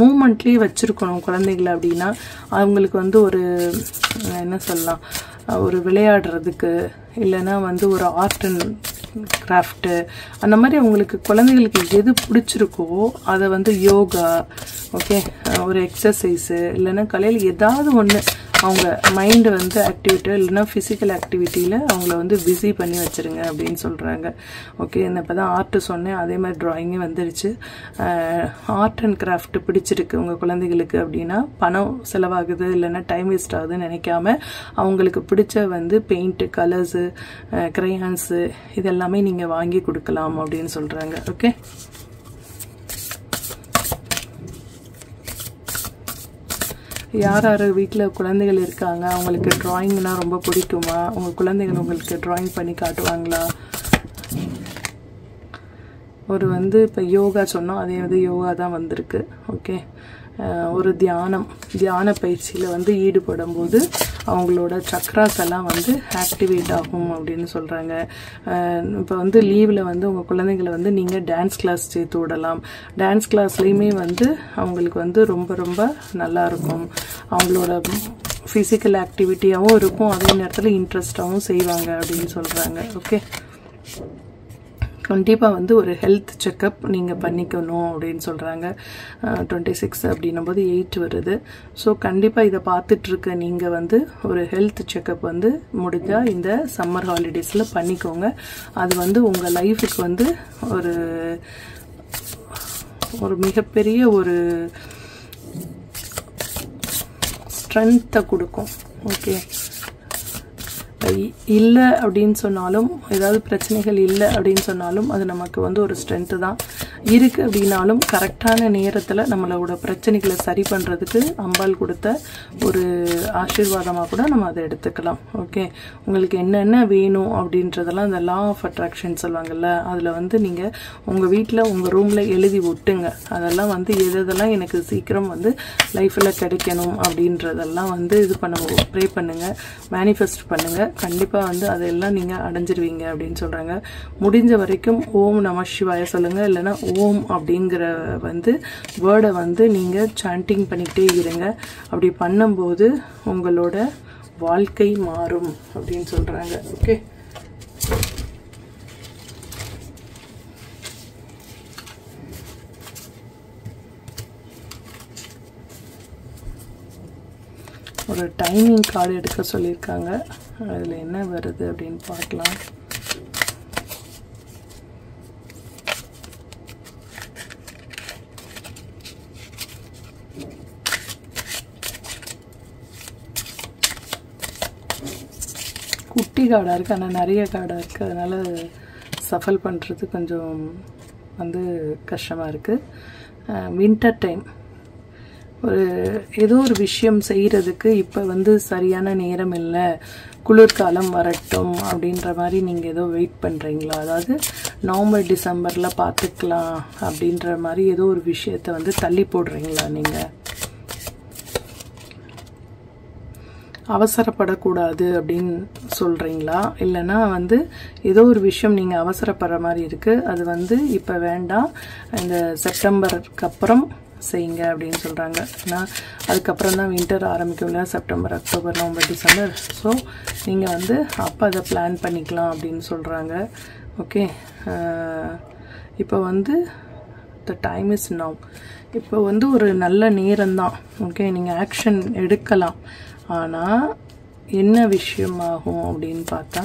மூமெண்ட்லேயே வச்சுருக்கணும் குழந்தைங்கள. அப்படின்னா அவங்களுக்கு வந்து ஒரு என்ன சொல்லலாம், ஒரு விளையாடுறதுக்கு, இல்லைன்னா வந்து ஒரு ஆர்ட் அண்ட் கிராஃப்ட்டு, அந்த மாதிரி அவங்களுக்கு குழந்தைங்களுக்கு எது பிடிச்சிருக்கோ அதை வந்து யோகா, ஓகே, ஒரு எக்ஸசைஸு, இல்லைன்னா கலையில் ஏதாவது ஒன்று அவங்க மைண்டு வந்து ஆக்டிவிட்டி, இல்லைன்னா ஃபிசிக்கல் ஆக்டிவிட்டியில் அவங்கள வந்து பிஸி பண்ணி வச்சுருங்க அப்படின்னு சொல்கிறாங்க. ஓகே, இப்போ தான் ஆர்ட்டு சொன்னேன், அதே மாதிரி ட்ராயிங்கும் வந்துருச்சு. ஆர்ட் அண்ட் கிராஃப்ட் பிடிச்சிருக்கு உங்கள் குழந்தைகளுக்கு அப்படின்னா பணம் செலவாகுது, இல்லைன்னா டைம் வேஸ்ட் ஆகுதுன்னு நினைக்காம அவங்களுக்கு பிடிச்ச வந்து பெயிண்ட்டு, கலர்ஸு, கிரையான்ஸு இதெல்லாமே நீங்கள் வாங்கி கொடுக்கலாம் அப்படின்னு சொல்கிறாங்க. ஓகே, யார் யார் வீட்டில் குழந்தைகள் இருக்காங்க, அவங்களுக்கு ட்ராயிங்னா ரொம்ப பிடிக்குமா, உங்கள் குழந்தைகள் உங்களுக்கு ட்ராயிங் பண்ணி காட்டுவாங்களா? ஒரு வந்து இப்போ யோகா சொன்னோம், அதே வந்து யோகா தான் வந்திருக்கு. ஓகே, ஒரு தியான பயிற்சியில் வந்து ஈடுபடும் போது அவங்களோட சக்ராஸ் எல்லாம் வந்து ஆக்டிவேட் ஆகும் அப்படின்னு சொல்கிறாங்க. இப்போ வந்து லீவில் வந்து உங்கள் குழந்தைங்களை வந்து நீங்கள் டான்ஸ் கிளாஸ் சேர்த்து விடலாம். டான்ஸ் கிளாஸ்லேயுமே வந்து அவங்களுக்கு வந்து ரொம்ப ரொம்ப நல்லாயிருக்கும். அவங்களோட ஃபிசிக்கல் ஆக்டிவிட்டியாகவும் இருக்கும், அதே நேரத்தில் இன்ட்ரெஸ்டாகவும் செய்வாங்க அப்படின்னு சொல்கிறாங்க. ஓகே, கண்டிப்பாக வந்து ஒரு ஹெல்த் செக்கப் நீங்கள் பண்ணிக்கணும் அப்படின்னு சொல்கிறாங்க. 26 அப்படின்னும் போது 8 வருது. ஸோ கண்டிப்பாக இதை பார்த்துட்ருக்க நீங்கள் வந்து ஒரு ஹெல்த் செக்கப் வந்து முடிஞ்சால் இந்த சம்மர் ஹாலிடேஸில் பண்ணிக்கோங்க. அது வந்து உங்கள் லைஃபுக்கு வந்து ஒரு மிகப்பெரிய ஒரு ஸ்ட்ரென்த்தை கொடுக்கும். ஓகே, இல்லை அப்படின்னு சொன்னாலும், ஏதாவது பிரச்சனைகள் இல்லை அப்படின்னு சொன்னாலும் அது நமக்கு வந்து ஒரு ஸ்ட்ரென்த்து தான். இருக்குது அப்படின்னாலும் கரெக்டான நேரத்தில் நம்மளோட பிரச்சனைகளை சரி பண்ணுறதுக்கு அம்பாள் கொடுத்த ஒரு ஆசீர்வாதமாக கூட நம்ம அதை எடுத்துக்கலாம். ஓகே, உங்களுக்கு என்னென்ன வேணும் அப்படின்றதெல்லாம் இந்த லா ஆஃப் அட்ராக்ஷன் சொல்லுவாங்கள்ல, அதில் வந்து நீங்கள் உங்கள் வீட்டில் உங்கள் ரூமில் எழுதி விட்டுங்க. அதெல்லாம் வந்து எதெல்லாம் எனக்கு சீக்கிரம் வந்து லைஃப்பில் கிடைக்கணும் அப்படின்றதெல்லாம் வந்து இது பண்ணுங்க, ப்ரே பண்ணுங்கள், மேனிஃபெஸ்ட் பண்ணுங்கள். கண்டிப்பாக வந்து அதெல்லாம் நீங்கள் அடைஞ்சிருவீங்க அப்படின்னு சொல்கிறாங்க. முடிஞ்ச வரைக்கும் ஓம் நம சிவாய சொல்லுங்கள், இல்லைன்னா ஓம் அப்படிங்கிற வந்து வேர்டை வந்து நீங்கள் சாண்டிங் பண்ணிக்கிட்டே இருங்க. அப்படி பண்ணும்போது உங்களோட வாழ்க்கை மாறும் அப்படின்னு சொல்கிறாங்க. ஓகே, ஒரு டைமிங் கார்டு எடுக்க சொல்லியிருக்காங்க. அதில் என்ன வருது அப்படின்னு பார்க்கலாம். குட்டி கார்டாக இருக்குது, ஆனால் நிறைய கார்டாக இருக்குது, அதனால் சஃபல் பண்ணுறது கொஞ்சம் வந்து கஷ்டமாக இருக்குது. வின்டர் டைம் ஏதோ ஒரு விஷயம் செய்கிறதுக்கு இப்போ வந்து சரியான நேரம் இல்லை, குளிர்காலம் வரட்டும் அப்படின்ற மாதிரி நீங்கள் ஏதோ வெயிட் பண்ணுறீங்களா? அதாவது நவம்பர் டிசம்பரில் பார்த்துக்கலாம் அப்படின்ற மாதிரி ஏதோ ஒரு விஷயத்தை வந்து தள்ளி போடுறீங்களா? நீங்கள் அவசரப்படக்கூடாது அப்படின்னு சொல்கிறீங்களா? இல்லைன்னா வந்து ஏதோ ஒரு விஷயம் நீங்கள் அவசரப்படுற மாதிரி இருக்குது, அது வந்து இப்போ வேண்டாம், இந்த செப்டம்பருக்கு அப்புறம் செய்யுங்க அப்படின்னு சொல்கிறாங்க. ஏன்னா அதுக்கப்புறம் தான் வின்டர் ஆரம்பிக்கும் இல்லையா, September, October, November, December. So நீங்கள் வந்து அப்போ அதை பிளான் பண்ணிக்கலாம் அப்படின்னு சொல்கிறாங்க. ஓகே, இப்போ வந்து த டைம் இஸ் நவ். இப்போ வந்து ஒரு நல்ல நேரம்தான். ஓகே, நீங்கள் ஆக்ஷன் எடுக்கலாம். ஆனால் என்ன விஷயமாகும் அப்படின்னு பார்த்தா,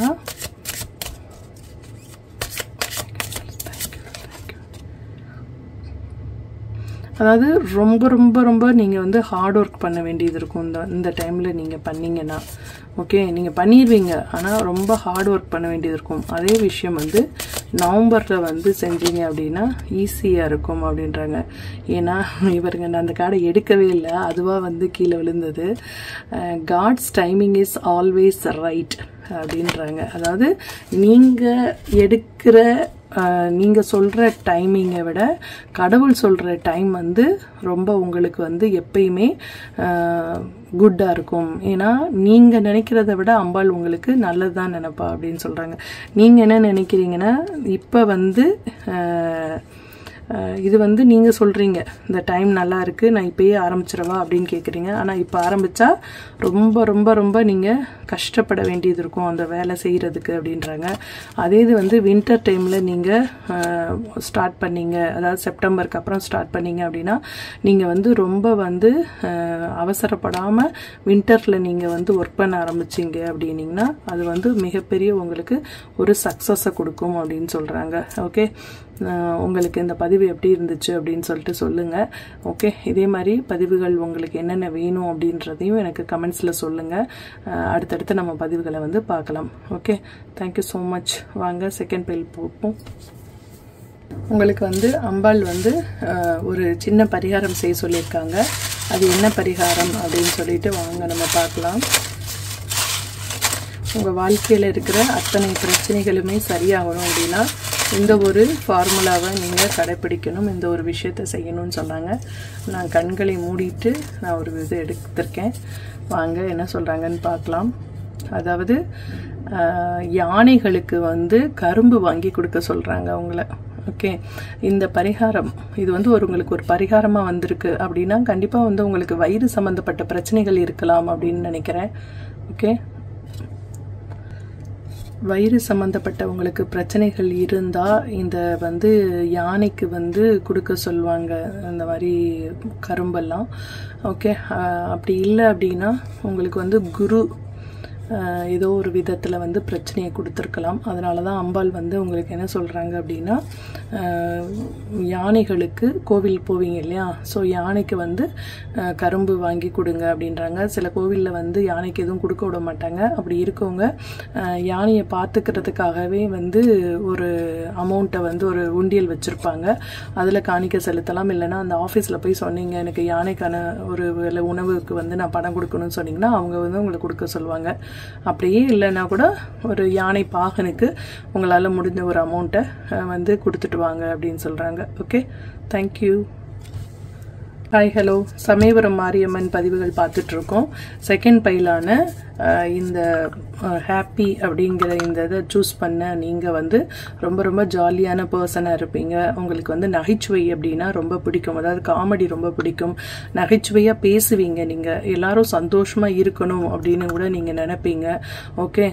அதாவது ரொம்ப ரொம்ப ரொம்ப நீங்கள் வந்து ஹார்ட் ஒர்க் பண்ண வேண்டியது இருக்கும் இந்த டைமில் நீங்கள் பண்ணிங்கன்னா. ஓகே, நீங்கள் பண்ணிடுவீங்க, ஆனால் ரொம்ப ஹார்ட் ஒர்க் பண்ண வேண்டியது இருக்கும். அதே விஷயம் வந்து நவம்பரில் வந்து செஞ்சீங்க அப்படின்னா ஈஸியாக இருக்கும் அப்படின்றாங்க. ஏன்னா இவருங்க நான் அந்த கார்டை எடுக்கவே இல்லை, அதுவாக வந்து கீழே விழுந்தது. God's timing is always right அப்படின்றாங்க. அதாவது நீங்கள் எடுக்கிற நீங்கள் சொல்கிற டைமிங்கை விட கடவுள் சொல்கிற டைம் வந்து ரொம்ப உங்களுக்கு வந்து எப்பயுமே குட்டாக இருக்கும். ஏன்னா நீங்கள் நினைக்கிறத விட அம்பாள் உங்களுக்கு நல்லது தான் நினைப்பா அப்படின்னு சொல்கிறாங்க. நீங்கள் என்ன நினைக்கிறீங்கன்னா, இப்போ வந்து இது வந்து நீங்கள் சொல்கிறீங்க இந்த டைம் நல்லா இருக்குது, நான் இப்போயே ஆரம்பிச்சிடவா அப்படின்னு கேட்குறீங்க. ஆனால் இப்போ ஆரம்பித்தா ரொம்ப ரொம்ப ரொம்ப நீங்கள் கஷ்டப்பட வேண்டியது இருக்கும் அந்த வேலை செய்கிறதுக்கு அப்படின்றாங்க. அதே இது வந்து வின்டர் டைமில் நீங்கள் ஸ்டார்ட் பண்ணீங்க, அதாவது செப்டம்பருக்கு அப்புறம் ஸ்டார்ட் பண்ணீங்க அப்படின்னா நீங்கள் வந்து ரொம்ப வந்து அவசரப்படாமல் வின்டரில் நீங்கள் வந்து ஒர்க் பண்ண ஆரம்பிச்சிங்க அப்படின்னீங்கன்னா அது வந்து மிகப்பெரிய உங்களுக்கு ஒரு சக்ஸஸை கொடுக்கும் அப்படின்னு சொல்கிறாங்க. ஓகே, உங்களுக்கு இந்த பதிவு எப்படி இருந்துச்சு அப்படின்னு சொல்லிட்டு சொல்லுங்கள். ஓகே, இதே மாதிரி பதிவுகள் உங்களுக்கு என்னென்ன வேணும் அப்படின்றதையும் எனக்கு கமெண்ட்ஸில் சொல்லுங்கள். அடுத்தடுத்து நம்ம பதிவுகளை வந்து பார்க்கலாம். Okay, thank you so much. வாங்க செகண்ட் பெயில் போப்போம். உங்களுக்கு வந்து அம்பாள் வந்து ஒரு சின்ன பரிகாரம் செய்ய சொல்லியிருக்காங்க. அது என்ன பரிகாரம் அப்படின்னு சொல்லிட்டு வாங்க நம்ம பார்க்கலாம். உங்கள் வாழ்க்கையில் இருக்கிற அத்தனை பிரச்சனைகளுமே சரியாகணும் அப்படின்னா இந்த ஒரு ஃபார்முலாவை நீங்கள் கடைப்பிடிக்கணும், இந்த ஒரு விஷயத்தை செய்யணும்னு சொன்னாங்க. நான் கண்களை மூடிட்டு நான் ஒரு இது எடுத்திருக்கேன். வாங்க என்ன சொல்கிறாங்கன்னு பார்க்கலாம். அதாவது யானைகளுக்கு வந்து கரும்பு வாங்கி கொடுக்க சொல்கிறாங்க அவங்கள. ஓகே, இந்த பரிகாரம் இது வந்து உங்களுக்கு ஒரு பரிகாரமாக வந்திருக்கு அப்படின்னா கண்டிப்பாக வந்து உங்களுக்கு வயிறு சம்மந்தப்பட்ட பிரச்சனைகள் இருக்கலாம் அப்படின்னு நினைக்கிறேன். ஓகே, வயிறு சம்மந்தப்பட்ட உங்களுக்கு பிரச்சனைகள் இருந்தால் இந்த வந்து யானைக்கு வந்து கொடுக்க சொல்லுவாங்க இந்த மாதிரி கரும்பெல்லாம். ஓகே, அப்படி இல்லை அப்படின்னா உங்களுக்கு வந்து குரு ஏதோ ஒரு விதத்தில் வந்து பிரச்சனையை கொடுத்துருக்கலாம். அதனால தான் அம்பாள் வந்து உங்களுக்கு என்ன சொல்கிறாங்க அப்படின்னா, யானைகளுக்கு கோவில் போவீங்க இல்லையா, ஸோ யானைக்கு வந்து கரும்பு வாங்கி கொடுங்க அப்படின்றாங்க. சில கோவிலில் வந்து யானைக்கு எதுவும் கொடுக்க விட மாட்டாங்க. அப்படி இருக்கவங்க யானையை பார்த்துக்கிறதுக்காகவே வந்து ஒரு அமௌண்ட்டை வந்து ஒரு உண்டியல் வச்சுருப்பாங்க, அதில் காணிக்க செலுத்தலாம். இல்லைன்னா அந்த ஆஃபீஸில் போய் சொன்னீங்க எனக்கு யானைக்கான ஒரு உணவுக்கு வந்து நான் பணம் கொடுக்கணும்னு சொன்னீங்கன்னா அவங்க வந்து உங்களுக்கு கொடுக்க சொல்லுவாங்க. அப்படியே இல்லைன்னா கூட ஒரு யானை பாகனுக்கு உங்களால் முடிஞ்ச ஒரு அமௌண்ட்டை வந்து கொடுத்துட்டு வாங்க அப்படின்னு சொல்கிறாங்க. Okay, thank you. Hi, hello. Samayapuram Mariamman பதிவுகள் பார்த்துட்ருக்கோம். செகண்ட் பைலான இந்த ஹாப்பி அப்படிங்கிற இந்த இதை சூஸ் பண்ண நீங்கள் வந்து ரொம்ப ரொம்ப ஜாலியான பர்சனாக இருப்பீங்க. உங்களுக்கு வந்து நகைச்சுவை அப்படின்னா ரொம்ப பிடிக்கும், அதாவது காமெடி ரொம்ப பிடிக்கும், நகைச்சுவையாக பேசுவீங்க. நீங்கள் எல்லாரும் சந்தோஷமாக இருக்கணும் அப்படின்னு கூட நீங்கள் நினைப்பீங்க. ஓகே,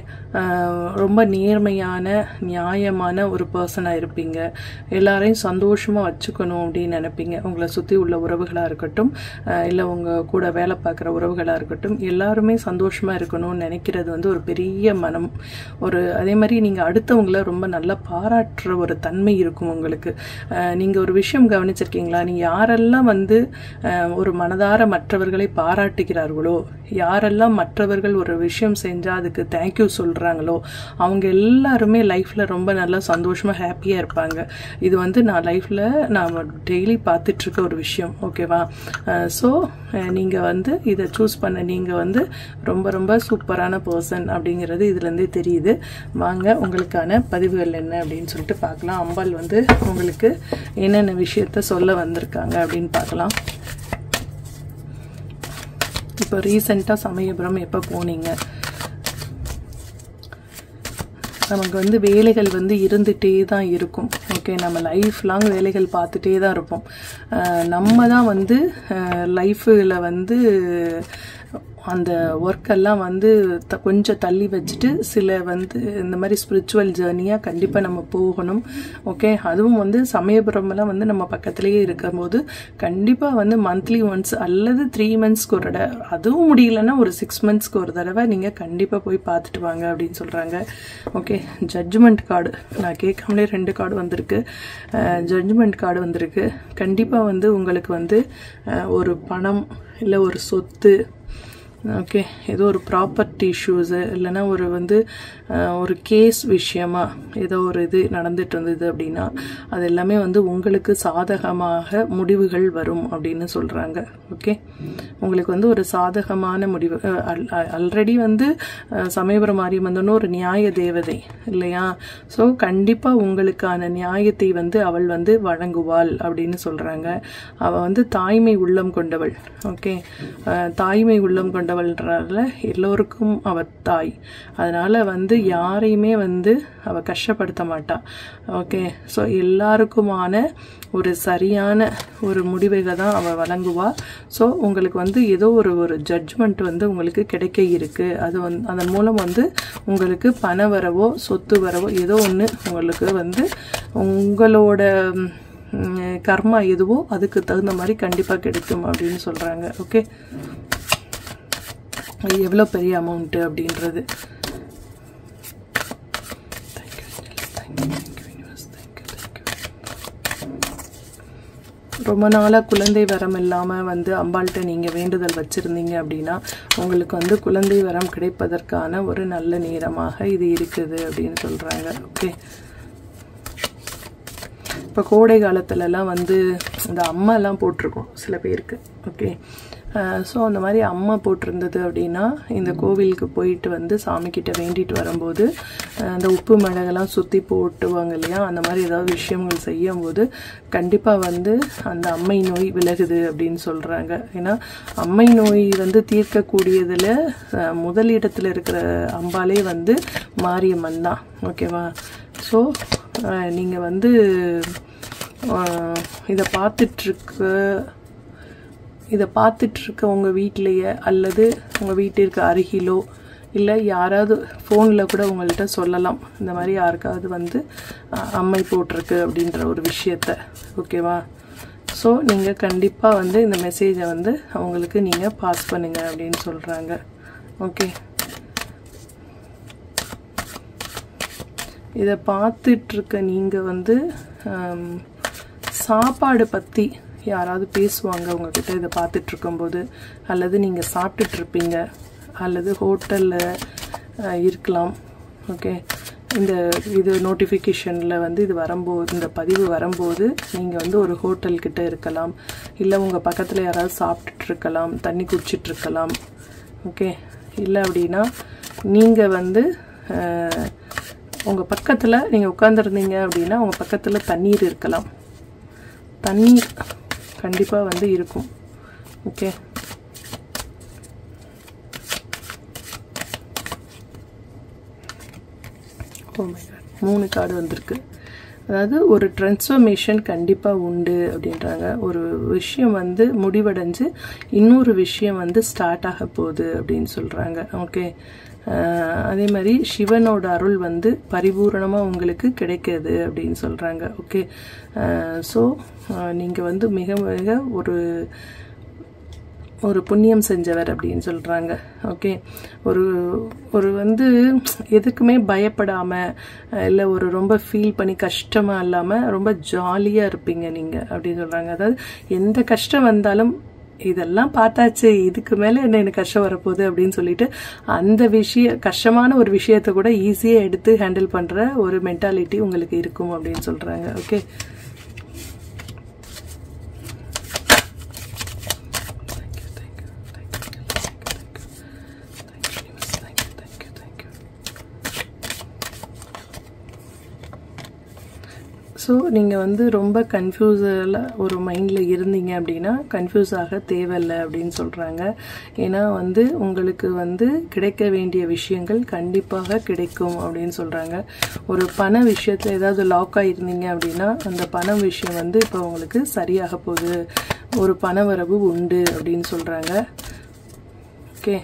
ரொம்ப நேர்மையான நியாயமான ஒரு பர்சனாக இருப்பீங்க. எல்லாரையும் சந்தோஷமாக வச்சுக்கணும் அப்படின்னு நினைப்பீங்க. உங்களை சுற்றி உள்ள உறவுகளாக உறவுகளாக இருக்கட்டும், இல்லை உங்கள் கூட வேலை பார்க்குற உறவுகளாக இருக்கட்டும், எல்லாருமே சந்தோஷமாக இருக்கணும்னு நினைக்கிறது வந்து ஒரு பெரிய மனம். அதே மாதிரி நீங்கள் அடுத்தவங்கள ரொம்ப நல்லா பாராட்டுற ஒரு தன்மை இருக்கும் உங்களுக்கு. நீங்கள் ஒரு விஷயம் கவனிச்சிருக்கீங்களா? நீங்கள் யாரெல்லாம் வந்து ஒரு மனதார மற்றவர்களை பாராட்டுகிறார்களோ, யாரெல்லாம் மற்றவர்கள் ஒரு விஷயம் செஞ்சால் அதுக்கு தேங்க்யூ சொல்கிறாங்களோ, அவங்க எல்லாருமே லைஃப்பில் ரொம்ப நல்லா சந்தோஷமாக ஹாப்பியாக இருப்பாங்க. இது வந்து நான் லைஃப்பில் நான் டெய்லி பார்த்துட்ருக்க ஒரு விஷயம். ஓகேவா? ஸோ நீங்கள் வந்து இதை சூஸ் பண்ண நீங்கள் வந்து ரொம்ப ரொம்ப சூப்பரான பர்சன் அப்படிங்கிறது இதுலேருந்தே தெரியுது. வாங்க உங்களுக்கான பதிவுகள் என்ன அப்படின்னு சொல்லிட்டு பார்க்கலாம். அம்பாள் வந்து உங்களுக்கு என்னென்ன விஷயத்த சொல்ல வந்திருக்காங்க அப்படின்னு பார்க்கலாம். இப்போ ரீசெண்டாக சமயபுரம் எப்போ போனீங்க? நமக்கு வந்து வேலைகள் வந்து இருந்துகிட்டே தான் இருக்கும். ஓகே, நம்ம லைஃப் லாங் வேலைகள் பார்த்துட்டே தான் இருப்போம். நம்ம தான் வந்து லைஃப்பில் வந்து அந்த ஒர்க்கெல்லாம் வந்து கொஞ்சம் தள்ளி வச்சுட்டு சில வந்து இந்த மாதிரி ஸ்பிரிச்சுவல் ஜேர்னியாக கண்டிப்பாக நம்ம போகணும். ஓகே, அதுவும் வந்து சமயபுரமெல்லாம் வந்து நம்ம பக்கத்துலேயே இருக்கும்போது கண்டிப்பாக வந்து மந்த்லி ஒன்ஸ் அல்லது 3 மந்த்ஸ்க்கு ஒரு தடவை, அதுவும் முடியலன்னா ஒரு 6 மந்த்ஸ்க்கு ஒரு தடவை நீங்கள் கண்டிப்பாக போய் பார்த்துட்டு வாங்க அப்படின்னு சொல்கிறாங்க. ஓகே, ஜட்ஜ்மெண்ட் கார்டு நான் கேட்காமலே 2 கார்டு வந்திருக்கு. ஜட்ஜ்மெண்ட் கார்டு வந்திருக்கு. கண்டிப்பாக வந்து உங்களுக்கு வந்து ஒரு பணம் இல்லை ஒரு சொத்து, ஓகே, ஏதோ ஒரு ப்ராப்பர்ட்டி இஷ்யூஸு இல்லைன்னா ஒரு வந்து ஒரு கேஸ் விஷயமா ஏதோ ஒரு இது நடந்துட்டு இருந்தது அப்படின்னா அது எல்லாமே வந்து உங்களுக்கு சாதகமாக முடிவுகள் வரும் அப்படின்னு சொல்கிறாங்க. ஓகே, உங்களுக்கு வந்து ஒரு சாதகமான முடிவு. ஆல்ரெடி வந்து சமயபுரம் மாரியம்மன் ஒரு நியாய தேவதை இல்லையா? ஸோ கண்டிப்பாக உங்களுக்கான நியாயத்தை வந்து அவள் வந்து வழங்குவாள் அப்படின்னு சொல்கிறாங்க. அவள் வந்து தாய்மை உள்ளம் கொண்டவள். ஓகே, தாய்மை உள்ளம் கொண்டவள்ன்றால எல்லோருக்கும் அவள் தாய். அதனால் வந்து யாரையுமே வந்து அவள் கஷ்டப்படுத்த மாட்டாள். ஓகே, ஸோ எல்லாருக்குமான ஒரு சரியான ஒரு முடிவுகளை தான் அவள் வழங்குவாள். ஸோ உங்களுக்கு வந்து ஏதோ ஒரு ஜட்ஜ்மெண்ட் வந்து உங்களுக்கு கிடைக்க இருக்குது. அது வந்து அதன் மூலம் வந்து உங்களுக்கு பண வரவோ சொத்து வரவோ ஏதோ ஒன்று உங்களுக்கு வந்து உங்களோட கர்மா எதுவோ அதுக்கு தகுந்த மாதிரி கண்டிப்பாக கிடைக்கும் அப்படின்னு சொல்கிறாங்க. ஓகே, அது எவ்வளோ பெரிய அமௌண்ட்டு அப்படின்றது. ரொம்ப நாளாக குழந்தை வரம் இல்லாமல் வந்து அம்பாள்கிட்ட நீங்கள் வேண்டுதல் வச்சுருந்தீங்க அப்படின்னா உங்களுக்கு வந்து குழந்தை வரம் கிடைப்பதற்கான ஒரு நல்ல நேரமாக இது இருக்குது அப்படின்னு சொல்கிறாங்க. ஓகே, இப்போ கோடை காலத்துலலாம் வந்து இந்த அம்மாலாம் போட்டிருக்கோம் சில பேருக்கு. ஓகே, ஸோ அந்த மாதிரி அம்மா போட்டிருந்தது அப்படின்னா இந்த கோவிலுக்கு போயிட்டு வந்து சாமிக்கிட்ட வேண்டிட்டு வரும்போது அந்த உப்பு மிளகெல்லாம் சுற்றி போட்டுவாங்க இல்லையா? அந்த மாதிரி ஏதாவது விஷயங்கள் செய்யும்போது கண்டிப்பாக வந்து அந்த அம்மை நோய் விலகுது அப்படின்னு சொல்கிறாங்க. ஏன்னா அம்மை நோய் வந்து தீர்க்கக்கூடியதில் முதலிடத்தில் இருக்கிற அம்பாலே வந்து மாரியம்மன் தான். ஓகேவா? ஸோ நீங்கள் வந்து இதை பார்த்துட்ருக்க உங்கள் வீட்டிலையே அல்லது உங்கள் வீட்டிற்கு அருகிலோ இல்லை யாராவது ஃபோனில் கூட உங்கள்கிட்ட சொல்லலாம், இந்த மாதிரி யாருக்காவது வந்து அம்மை போட்டிருக்கு அப்படின்ற ஒரு விஷயத்த. ஓகேவா? ஸோ நீங்கள் கண்டிப்பாக வந்து இந்த மெசேஜை வந்து அவங்களுக்கு நீங்கள் பாஸ் பண்ணுங்க அப்படின்னு சொல்கிறாங்க. ஓகே, இதை பார்த்துட்ருக்க நீங்கள் வந்து சாப்பாடு பற்றி யாராவது பேசுவாங்க உங்ககிட்ட இதை பார்த்துட்ருக்கும்போது, அல்லது நீங்கள் சாப்பிட்டுட்ருப்பீங்க அல்லது ஹோட்டலில் இருக்கலாம். ஓகே, இது நோட்டிஃபிகேஷனில் வந்து இது வரும்போது, இந்த பதிவு வரும்போது நீங்கள் வந்து ஒரு ஹோட்டல்கிட்ட இருக்கலாம், இல்லை உங்கள் பக்கத்தில் யாராவது சாப்பிட்டுட்ருக்கலாம், தண்ணி குடிச்சிட்ருக்கலாம். ஓகே, இல்லை அப்படின்னா நீங்கள் வந்து உங்கள் பக்கத்தில் நீங்கள் உட்காந்துருந்தீங்க அப்படின்னா உங்கள் பக்கத்தில் தண்ணீர் இருக்கலாம். தண்ணீர் கண்டிப்பாக வந்து இருக்கும். Okay, oh my God, 3 card வந்திருக்கு. அதாவது ஒரு டிரான்ஸ்ஃபர்மேஷன் கண்டிப்பாக உண்டு அப்படின்றாங்க. ஒரு விஷயம் வந்து முடிவடைஞ்சு இன்னொரு விஷயம் வந்து ஸ்டார்ட் ஆக போகுது அப்படின்னு சொல்கிறாங்க. ஓகே, அதே மாதிரி சிவனோட அருள் வந்து பரிபூரணமாக உங்களுக்கு கிடைக்கிது அப்படின்னு சொல்கிறாங்க. ஓகே, ஸோ நீங்கள் வந்து மிக மிக ஒரு புண்ணியம் செஞ்சவர் அப்படின்னு சொல்கிறாங்க. ஓகே, ஒரு வந்து எதுக்குமே பயப்படாமல் இல்லை ஒரு ரொம்ப ஃபீல் பண்ணி கஷ்டமாக இல்லாமல் ரொம்ப ஜாலியாக இருப்பீங்க நீங்கள் அப்படின்னு சொல்கிறாங்க. அதாவது எந்த கஷ்டம் வந்தாலும் இதெல்லாம் பார்த்தாச்சு, இதுக்கு மேலே என்ன கஷ்டம் வரப்போகுது அப்படின்னு சொல்லிட்டு அந்த கஷ்டமான ஒரு விஷயத்தை கூட ஈஸியாக எடுத்து ஹேண்டில் பண்ணுற ஒரு மென்டாலிட்டி உங்களுக்கு இருக்கும் அப்படின்னு சொல்கிறாங்க. ஓகே, ஸோ நீங்கள் வந்து ரொம்ப கன்ஃபியூஸில் ஒரு மைண்டில் இருந்தீங்க அப்படின்னா கன்ஃபியூஸ் ஆக தேவையில்லை அப்படின்னு சொல்கிறாங்க. ஏன்னா வந்து உங்களுக்கு வந்து கிடைக்க வேண்டிய விஷயங்கள் கண்டிப்பாக கிடைக்கும் அப்படின்னு சொல்கிறாங்க. ஒரு பண விஷயத்தில் ஏதாவது லாக் ஆகிருந்தீங்க அப்படின்னா அந்த பண விஷயம் வந்து இப்போ உங்களுக்கு சரியாக போகுது, ஒரு பண வரவு உண்டு அப்படின்னு சொல்கிறாங்க. ஓகே,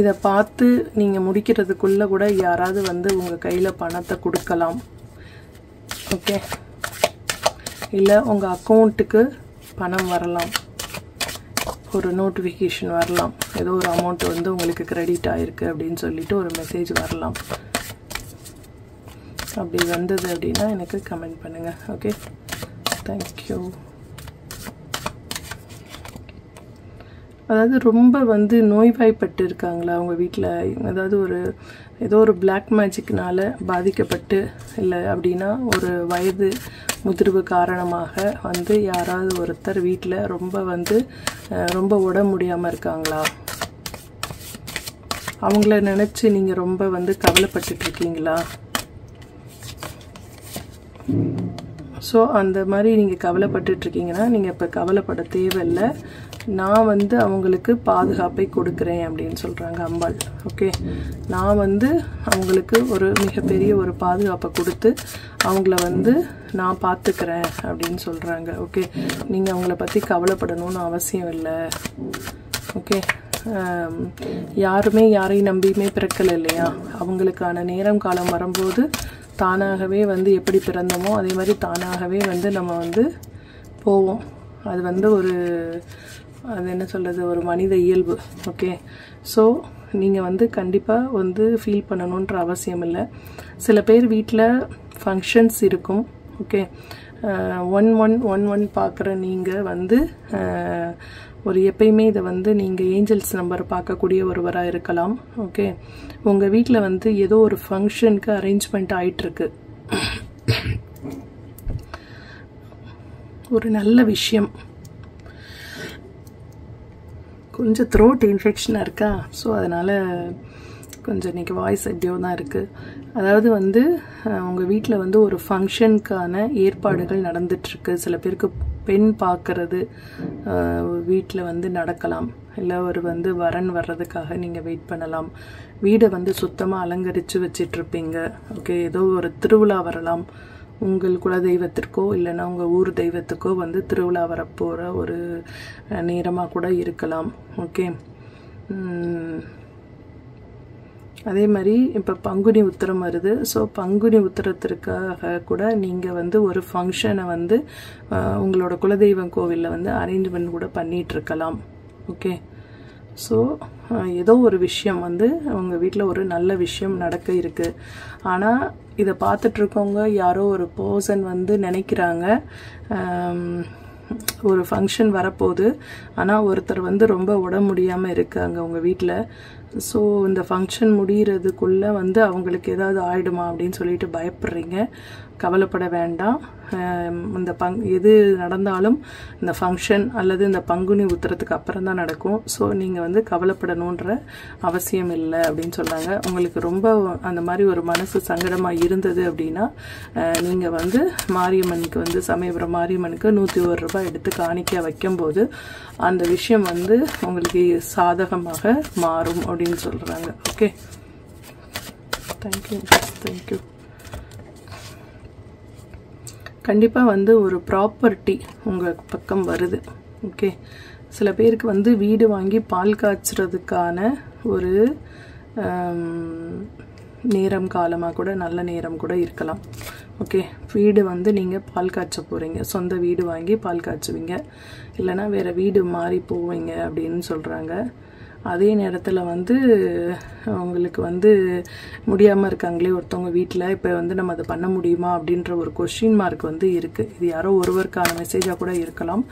இதை பார்த்து நீங்கள் முடிக்கிறதுக்குள்ளே கூட யாராவது வந்து உங்கள் கையில் பணத்தை கொடுக்கலாம். ஓகே, இல்லை உங்கள் அக்கௌண்ட்டுக்கு பணம் வரலாம், ஒரு நோட்டிஃபிகேஷன் வரலாம், ஏதோ ஒரு அமௌண்ட் வந்து உங்களுக்கு கிரெடிட் ஆகிருக்கு அப்படின்னு சொல்லிட்டு ஒரு மெசேஜ் வரலாம். அப்படி வந்தது அப்படின்னா எனக்கு கமெண்ட் பண்ணுங்கள். Okay, thank you. அதாவது ரொம்ப வந்து நோய்வாய்ப்பட்டு இருக்காங்களா அவங்க வீட்டில், அதாவது ஏதோ ஒரு பிளாக் மேஜிக்னால பாதிக்கப்பட்டு இல்லை அப்படின்னா ஒரு வயது முதிர்வு காரணமாக வந்து யாராவது ஒருத்தர் வீட்டில் ரொம்ப உடம்பு முடியாமல் இருக்காங்களா, அவங்கள நினச்சி நீங்கள் ரொம்ப வந்து கவலைப்பட்டுட்டு இருக்கீங்களா? ஸோ அந்த மாதிரி நீங்கள் கவலைப்பட்டுட்ருக்கீங்கன்னா நீங்கள் இப்போ கவலைப்பட தேவையில்லை. நான் வந்து அவங்களுக்கு பாதுகாப்பை கொடுக்குறேன் அப்படின்னு சொல்கிறாங்க அம்பாள். ஓகே, நான் வந்து அவங்களுக்கு ஒரு மிகப்பெரிய ஒரு பாதுகாப்பை கொடுத்து அவங்கள வந்து நான் பார்த்துக்கிறேன் அப்படின்னு சொல்கிறாங்க. ஓகே, நீங்கள் அவங்கள பற்றி கவலைப்படணும்னு அவசியம் இல்லை. ஓகே, யாருமே யாரையும் நம்பியுமே பிறக்கலை இல்லையா? அவங்களுக்கான நேரம் காலம் வரும்போது தானாகவே வந்து எப்படி பிறந்தோமோ அதே மாதிரி தானாகவே வந்து நம்ம வந்து போவோம். அது வந்து அது என்ன சொல்கிறது, ஒரு மனித இயல்பு. ஓகே, ஸோ நீங்கள் வந்து கண்டிப்பாக வந்து ஃபீல் பண்ணணுன்ற அவசியம் இல்லை. சில பேர் வீட்டில் ஃபங்க்ஷன்ஸ் இருக்கும். ஓகே, 1111 பார்க்குற நீங்கள் வந்து எப்பயுமே இதை வந்து நீங்கள் ஏஞ்சல்ஸ் நம்பர் பார்க்கக்கூடிய ஒருவராக இருக்கலாம். ஓகே, உங்கள் வீட்டில் வந்து ஏதோ ஒரு ஃபங்க்ஷனுக்கு அரேஞ்ச்மெண்ட் ஆகிட்டுருக்கு, ஒரு நல்ல விஷயம். கொஞ்சம் த்ரோட் இன்ஃபெக்ஷனாக இருக்கா, ஸோ அதனால் கொஞ்சம் இன்றைக்கி வாய்ஸ் எப்படியோ தான் இருக்குது. அதாவது வந்து உங்கள் வீட்டில் வந்து ஒரு ஃபங்க்ஷனுக்கான ஏற்பாடுகள் நடந்துகிட்ருக்கு. சில பேருக்கு பெண் பார்க்கறது வீட்டில் வந்து நடக்கலாம், இல்லை வந்து வரன் வர்றதுக்காக நீங்கள் வெயிட் பண்ணலாம். வீடை வந்து சுத்தமாக அலங்கரித்து வச்சிட்ருப்பீங்க. ஓகே, ஏதோ ஒரு திருவிழா வரலாம், உங்கள் குலதெய்வத்திற்கோ இல்லைன்னா உங்கள் ஊர் தெய்வத்துக்கோ வந்து திருவிழா வரப்போகிற ஒரு நேரமாக கூட இருக்கலாம். ஓகே, அதே மாதிரி இப்போ பங்குனி உத்திரம் வருது. ஸோ பங்குனி உத்திரத்திற்காக கூட நீங்கள் வந்து ஒரு ஃபங்க்ஷனை வந்து உங்களோட குலதெய்வம் கோவிலில் வந்து அரேஞ்ச்மெண்ட் கூட பண்ணிகிட்ருக்கலாம். ஓகே, ஸோ ஏதோ ஒரு விஷயம் வந்து உங்கள் வீட்டில் ஒரு நல்ல விஷயம் நடக்க இருக்குது. ஆனால் இதை பார்த்துட்ருக்கவங்க யாரோ ஒரு பர்சன் வந்து நினைக்கிறாங்க ஒரு ஃபங்க்ஷன் வரப்போகுது, ஆனால் ஒருத்தர் வந்து ரொம்ப உடம்பு முடியாமல் இருக்காங்க உங்கள் வீட்டில். ஸோ இந்த ஃபங்க்ஷன் முடிகிறதுக்குள்ளே வந்து அவங்களுக்கு ஏதாவது ஆகிடுமா அப்படின்னு சொல்லிட்டு பயப்படுறீங்க. கவலைப்பட வேண்டாம். இந்த எது நடந்தாலும் இந்த ஃபங்க்ஷன் அல்லது இந்த பங்குனி உத்திரத்துக்கு அப்புறம் தான் நடக்கும். ஸோ நீங்கள் வந்து கவலைப்படணுன்ற அவசியம் இல்லை அப்படின்னு சொல்கிறாங்க. உங்களுக்கு ரொம்ப அந்த மாதிரி ஒரு மனசு சங்கடமாக இருந்தது அப்படின்னா நீங்கள் வந்து மாரியம்மனுக்கு வந்து சமயபுரம் மாரியம்மனுக்கு 101 ரூபாய் எடுத்து காணிக்க வைக்கும்போது அந்த விஷயம் வந்து உங்களுக்கு சாதகமாக மாறும் அப்படின்னு சொல்கிறாங்க. Okay, thank you. கண்டிப்பாக வந்து ஒரு ப்ராப்பர்ட்டி உங்கள் பக்கம் வருது. ஓகே, சில பேருக்கு வந்து வீடு வாங்கி பால் காய்ச்சறதுக்கான ஒரு நேரம் காலமாக கூட, நல்ல நேரம் கூட இருக்கலாம். ஓகே, வீடு வந்து நீங்கள் பால் காய்ச்ச போகிறீங்க, சொந்த வீடு வாங்கி பால் காய்ச்சுவீங்க, இல்லைனா வேறு வீடு மாறி போவீங்க அப்படின்னு சொல்கிறாங்க. அதே நேரத்தில் வந்து உங்களுக்கு வந்து முடியாமல் இருக்காங்களே ஒருத்தவங்க வீட்டில், இப்போ வந்து நம்ம அதை பண்ண முடியுமா அப்படின்ற ஒரு கொஸ்டின் மார்க் வந்து இருக்குது. இது யாரோ ஒருவருக்கான மெசேஜாக கூட இருக்கலாம்.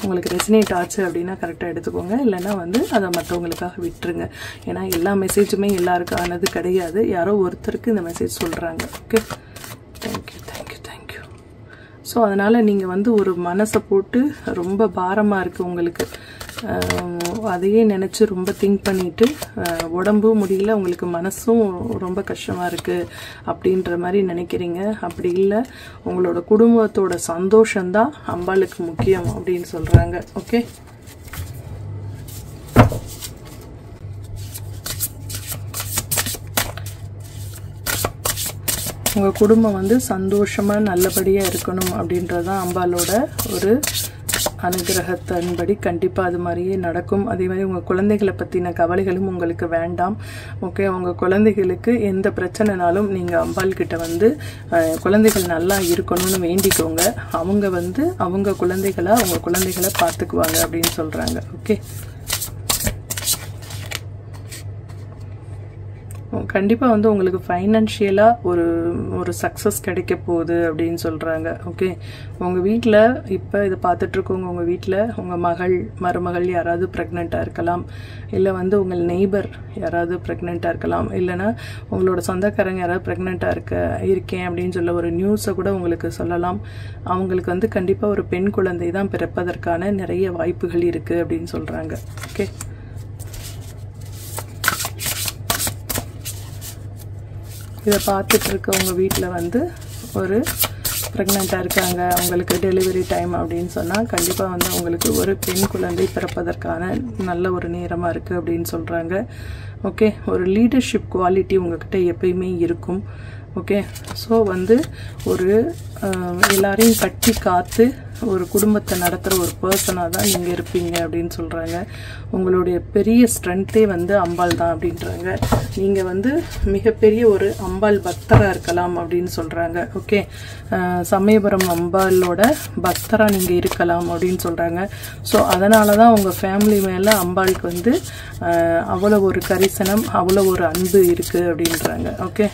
உங்களுக்கு ரெசினேட் ஆச்சு அப்படின்னா கரெக்டாக எடுத்துக்கோங்க, இல்லைன்னா வந்து அதை மற்றவங்களுக்காக விட்டுருங்க. ஏன்னா எல்லா மெசேஜுமே எல்லாருக்கானது கிடையாது, யாரோ ஒருத்தருக்கு இந்த மெசேஜ் சொல்கிறாங்க. Okay, thank you thank you thank you. So அதனால் நீங்கள் வந்து ஒரு மனசை போட்டு ரொம்ப பாரமாக இருக்குது உங்களுக்கு, அதையே நினச்சி ரொம்ப திங்க் பண்ணிவிட்டு உடம்பும் முடியல, உங்களுக்கு மனசும் ரொம்ப கஷ்டமாக இருக்குது அப்படின்ற மாதிரி நினைக்கிறீங்க. அப்படி இல்லை, உங்களோட குடும்பத்தோட சந்தோஷம்தான் அம்பாளுக்கு முக்கியம் அப்படின்னு சொல்கிறாங்க. ஓகே, உங்கள் குடும்பம் வந்து சந்தோஷமாக நல்லபடியாக இருக்கணும் அப்படின்றதான் அம்பாலோட ஒரு அனுகிரகத்தின்படி கண்டிப்பாக அது மாதிரியே நடக்கும். அதே மாதிரி உங்கள் குழந்தைகளை பற்றின கவலைகளும் உங்களுக்கு வேண்டாம். ஓகே, உங்கள் குழந்தைகளுக்கு எந்த பிரச்சனைனாலும் நீங்கள் அம்பாள்கிட்ட வந்து குழந்தைகள் நல்லா இருக்கணும்னு வேண்டிக்கோங்க. அவங்க வந்து அவங்க குழந்தைகளை பார்த்துக்குவாங்க அப்படின்னு சொல்கிறாங்க. ஓகே, கண்டிப்பாக வந்து உங்களுக்கு ஃபைனான்ஷியலாக ஒரு சக்ஸஸ் கிடைக்க போகுது அப்படின்னு சொல்கிறாங்க. ஓகே, உங்கள் வீட்டில் இப்போ இதை பார்த்துட்ருக்கோங்க, உங்கள் வீட்டில் உங்கள் மருமகள் யாராவது ப்ரெக்னெண்ட்டாக இருக்கலாம், இல்லை வந்து உங்கள் நெய்பர் யாராவது ப்ரெக்னெண்ட்டாக இருக்கலாம், இல்லைனா உங்களோட சொந்தக்காரங்க யாராவது ப்ரெக்னெண்ட்டாக இருக்கேன் அப்படின்னு சொல்ல ஒரு நியூஸை கூட உங்களுக்கு சொல்லலாம். அவங்களுக்கு வந்து கண்டிப்பாக ஒரு பெண் குழந்தை தான் பிறப்பதற்கான நிறைய வாய்ப்புகள் இருக்குது அப்படின்னு சொல்கிறாங்க. ஓகே, இதை பார்த்துட்டு இருக்கவங்க வீட்டில் வந்து ஒரு ப்ரெக்னெண்ட்டாக இருக்காங்க, அவங்களுக்கு டெலிவரி டைம் அப்படின்னு சொன்னால் கண்டிப்பாக வந்து அவங்களுக்கு ஒரு பெண் குழந்தை பிறப்பதற்கான நல்ல ஒரு நேரமாக இருக்குது அப்படின்னு சொல்கிறாங்க. ஓகே, ஒரு லீடர்ஷிப் குவாலிட்டி உங்கள்கிட்ட எப்பயுமே இருக்கும். ஓகே, ஸோ வந்து ஒரு எல்லாரையும் கட்டி காத்து ஒரு குடும்பத்தை நடத்துகிற ஒரு பர்சனாக தான் நீங்கள் இருப்பீங்க அப்படின்னு சொல்கிறாங்க. உங்களுடைய பெரிய ஸ்ட்ரென்த்தே வந்து அம்பாள் தான் அப்படின்றாங்க. நீங்கள் வந்து மிகப்பெரிய ஒரு அம்பாள் பக்தராக இருக்கலாம் அப்படின்னு சொல்கிறாங்க. ஓகே, சமயபுரம் அம்பாளோட பக்தராக நீங்கள் இருக்கலாம் அப்படின்னு சொல்கிறாங்க. ஸோ அதனால தான் உங்கள் ஃபேமிலி மேலே அம்பாளுக்கு வந்து அவ்வளோ ஒரு கரிசனம், அவ்வளோ ஒரு அன்பு இருக்குது அப்படின்றாங்க. ஓகே,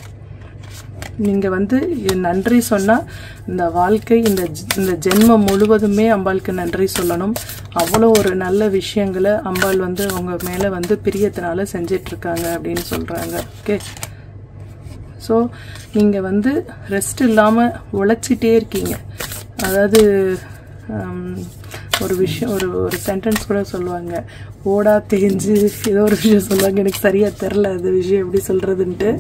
நீங்கள் வந்து நன்றி சொன்னால் இந்த வாழ்க்கை இந்த ஜென்மம் முழுவதுமே அம்பாளுக்கு நன்றி சொல்லணும். அவ்வளோ ஒரு நல்ல விஷயங்களை அம்பாள் வந்து அவங்க மேலே வந்து பிரியத்தினால செஞ்சிட்ருக்காங்க அப்படின்னு சொல்கிறாங்க. ஓகே, ஸோ நீங்கள் வந்து ரெஸ்ட் இல்லாமல் உழைச்சிட்டே இருக்கீங்க. அதாவது ஒரு விஷயம் ஒரு சென்டென்ஸ் கூட சொல்லுவாங்க, ஓடா தேஞ்சு ஏதோ ஒரு விஷயம் சொல்லுவாங்க, எனக்கு சரியாக தெரில அது விஷயம் எப்படி சொல்கிறதுன்ட்டு.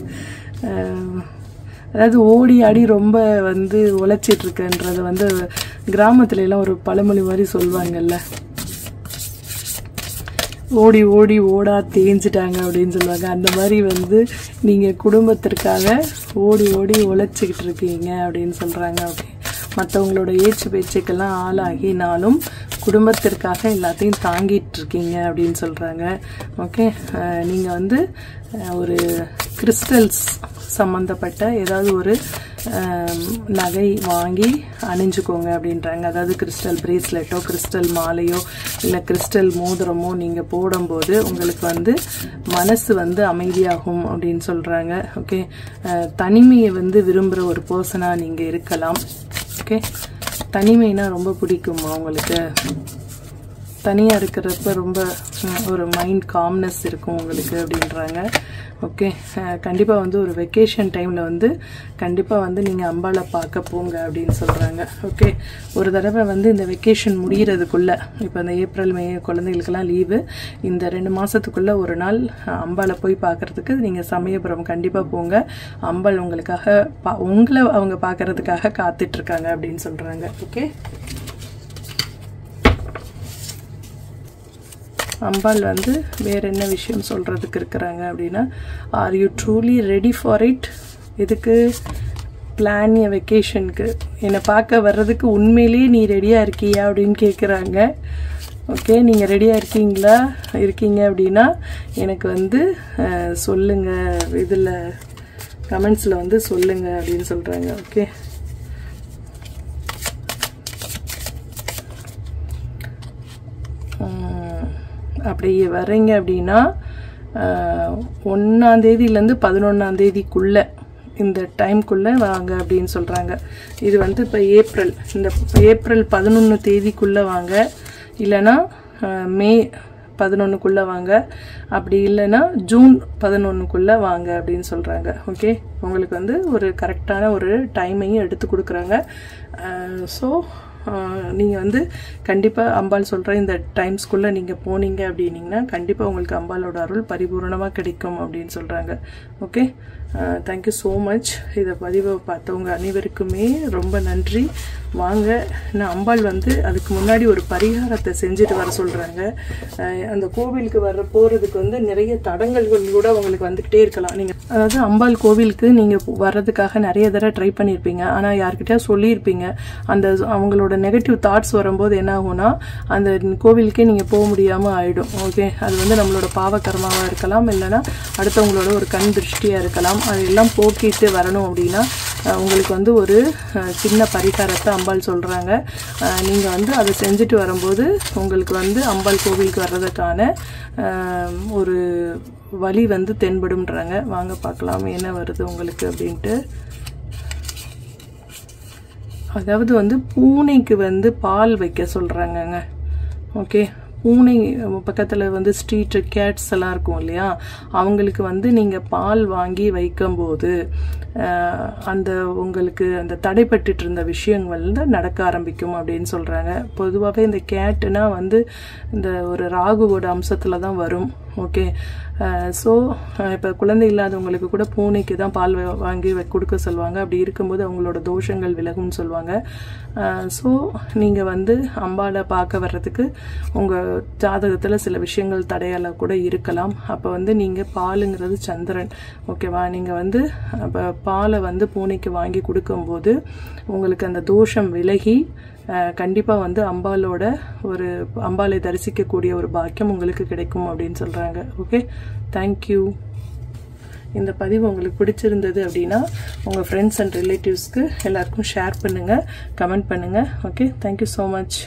அதாவது ஓடி ஆடி ரொம்ப வந்து உழைச்சிட்ருக்குன்றது வந்து கிராமத்துல எல்லாம் ஒரு பழமொழி மாதிரி சொல்லுவாங்கல்ல, ஓடி ஓடி ஓடா தேஞ்சிட்டாங்க அப்படின்னு சொல்லுவாங்க. அந்த மாதிரி வந்து நீங்கள் குடும்பத்திற்காக ஓடி ஓடி உழைச்சிக்கிட்டு இருக்கீங்க அப்படின்னு சொல்கிறாங்க. ஓகே, மற்றவங்களோட பேச்சுக்கெல்லாம் ஆளாகினாலும் குடும்பத்திற்காக எல்லாத்தையும் தாங்கிட்டு இருக்கீங்க அப்படின்னு சொல்கிறாங்க. ஓகே, நீங்கள் வந்து ஒரு கிறிஸ்டல்ஸ் சம்மந்தப்பட்ட ஏதாவது ஒரு நகை வாங்கி அணிஞ்சுக்கோங்க அப்படின்றாங்க. அதாவது கிறிஸ்டல் பிரேஸ்லெட்டோ கிறிஸ்டல் மாலையோ இல்லை கிறிஸ்டல் மோதிரமோ நீங்கள் போடும்போது உங்களுக்கு வந்து மனசு வந்து அமைதியாகும் அப்படின்னு சொல்கிறாங்க. ஓகே, தனிமையை வந்து விரும்புகிற ஒரு பர்சனாக நீங்கள் இருக்கலாம். ஓகே, தனிமைனா ரொம்ப பிடிக்குமா உங்களுக்கு? தனியாக இருக்கிறப்ப ரொம்ப ஒரு மைண்ட் காம்னஸ் இருக்கும் உங்களுக்கு அப்படின்றாங்க. ஓகே, கண்டிப்பாக வந்து ஒரு வெக்கேஷன் டைமில் வந்து கண்டிப்பாக வந்து நீங்கள் அம்பாளை பார்க்க போங்க அப்படின்னு சொல்கிறாங்க. ஓகே, ஒரு தடவை வந்து இந்த வெக்கேஷன் முடிகிறதுக்குள்ளே, இப்போ இந்த ஏப்ரல் மே குழந்தைகளுக்கெல்லாம் லீவு, இந்த 2 மாதத்துக்குள்ளே ஒரு நாள் அம்பாளை போய் பார்க்குறதுக்கு நீங்கள் சமயபுரம் கண்டிப்பாக போங்க. அம்பாள் உங்களுக்காக உங்களை அவங்க பார்க்குறதுக்காக காத்துட்ருக்காங்க அப்படின்னு சொல்கிறாங்க. ஓகே, அம்பாள் வந்து வேறு என்ன விஷயம் சொல்கிறதுக்கு இருக்கிறாங்க அப்படின்னா, are you truly ready for it? இதுக்கு பிளான் எ வெக்கேஷனுக்கு என்னை பார்க்க வர்றதுக்கு உண்மையிலேயே நீ ரெடியாக இருக்கியா அப்படின்னு கேட்குறாங்க. ஓகே, நீங்கள் ரெடியாக இருக்கீங்க அப்படின்னா எனக்கு வந்து சொல்லுங்கள், இதில் கமெண்ட்ஸில் வந்து சொல்லுங்கள் அப்படின்னு சொல்கிறாங்க. ஓகே, அப்படி வரீங்க அப்படின்னா 1ஆம் தேதியிலேருந்து 11ஆம் தேதிக்குள்ளே இந்த டைம்குள்ளே வாங்க அப்படின்னு சொல்கிறாங்க. இது வந்து இப்போ ஏப்ரல், இந்த ஏப்ரல் 11 தேதிக்குள்ளே வாங்க, இல்லைன்னா மே 11க்குள்ளே வாங்க, அப்படி இல்லைன்னா ஜூன் 11க்குள்ளே வாங்க அப்படின்னு சொல்கிறாங்க. ஓகே, உங்களுக்கு வந்து ஒரு கரெக்டான ஒரு டைமையும் எடுத்து கொடுக்குறாங்க. ஸோ நீங்கள் வந்து கண்டிப்பாக அம்பாள் சொல்கிற இந்த டைம்ஸ்குள்ளே நீங்கள் போனீங்க அப்படின்னீங்கன்னா கண்டிப்பாக உங்களுக்கு அம்பாளோட அருள் பரிபூர்ணமாக கிடைக்கும் அப்படின்னு சொல்கிறாங்க. Okay, thank you so much. இதை பதிவை பார்த்தவங்க அனைவருக்குமே ரொம்ப நன்றி. வாங்க, நான் அம்பாள் வந்து அதுக்கு முன்னாடி ஒரு பரிகாரத்தை செஞ்சுட்டு வர சொல்கிறாங்க. அந்த கோவிலுக்கு போகிறதுக்கு வந்து நிறைய தடங்கல்கள் கூட உங்களுக்கு வந்துக்கிட்டே இருக்கலாம். நீங்கள் அதாவது அம்பாள் கோவிலுக்கு நீங்கள் வர்றதுக்காக நிறைய தடவை ட்ரை பண்ணியிருப்பீங்க, ஆனால் யார்கிட்டயா சொல்லியிருப்பீங்க. அந்த அவங்களோட நெகட்டிவ் தாட்ஸ் வரும்போது என்ன ஆகும்னா அந்த கோவிலுக்கே நீங்கள் போக முடியாமல் ஆகிடும். ஓகே, அது வந்து நம்மளோட பாவகர்மாவாக இருக்கலாம், இல்லைன்னா அடுத்தவங்களோட ஒரு கண் திருஷ்டியாக இருக்கலாம். அதெல்லாம் போக்கிட்டு வரணும் அப்படின்னா உங்களுக்கு வந்து ஒரு சின்ன பரிகாரத்தை அம்பாள் சொல்கிறாங்க. நீங்கள் வந்து அதை செஞ்சுட்டு வரும்போது உங்களுக்கு வந்து அம்பாள் கோவிலுக்கு வர்றதுக்கான ஒரு வழி வந்து தென்படும்ன்றாங்க. வாங்க பார்க்கலாம் என்ன வருது உங்களுக்கு அப்படின்ட்டு. அதாவது வந்து பூனைக்கு வந்து பால் வைக்க சொல்கிறாங்கங்க. ஓகே, பூனை பக்கத்தில் வந்து ஸ்ட்ரீட்டு கேட்ஸ் எல்லாம் இருக்கும் இல்லையா, அவங்களுக்கு வந்து நீங்கள் பால் வாங்கி வைக்கும்போது அந்த உங்களுக்கு அந்த தடைப்பட்டு இருந்த விஷயங்கள் வந்து நடக்க ஆரம்பிக்கும் அப்படின்னு சொல்கிறாங்க. பொதுவாகவே இந்த கேட்டுனா வந்து இந்த ஒரு ராகுவோட அம்சத்தில் தான் வரும். ஓகே, ஸோ இப்போ குழந்தை இல்லாதவங்களுக்கு கூட பூனைக்கு தான் பால் வாங்கி கொடுக்க சொல்லுவாங்க. அப்படி இருக்கும்போது அவங்களோட தோஷங்கள் விலகும்னு சொல்லுவாங்க. ஸோ நீங்கள் வந்து அம்பாளை பார்க்க வர்றதுக்கு உங்கள் ஜாதகத்தில் சில விஷயங்கள் தடையால கூட இருக்கலாம். அப்போ வந்து நீங்கள் பாலுங்கிறது சந்திரன். ஓகேவா, நீங்கள் வந்து அப்போ பாலை வந்து பூனைக்கு வாங்கி கொடுக்கும்போது உங்களுக்கு அந்த தோஷம் விலகி கண்டிப்பாக வந்து அம்பாளை தரிசிக்கக்கூடிய ஒரு பாக்கியம் உங்களுக்கு கிடைக்கும் அப்படின்னு சொல்கிறாங்க. Okay, thank you. இந்த பதிவு உங்களுக்கு பிடிச்சிருந்தது அப்படின்னா உங்கள் ஃப்ரெண்ட்ஸ் அண்ட் ரிலேட்டிவ்ஸ்க்கு எல்லாருக்கும் ஷேர் பண்ணுங்கள், கமெண்ட் பண்ணுங்கள். Okay, thank you so much.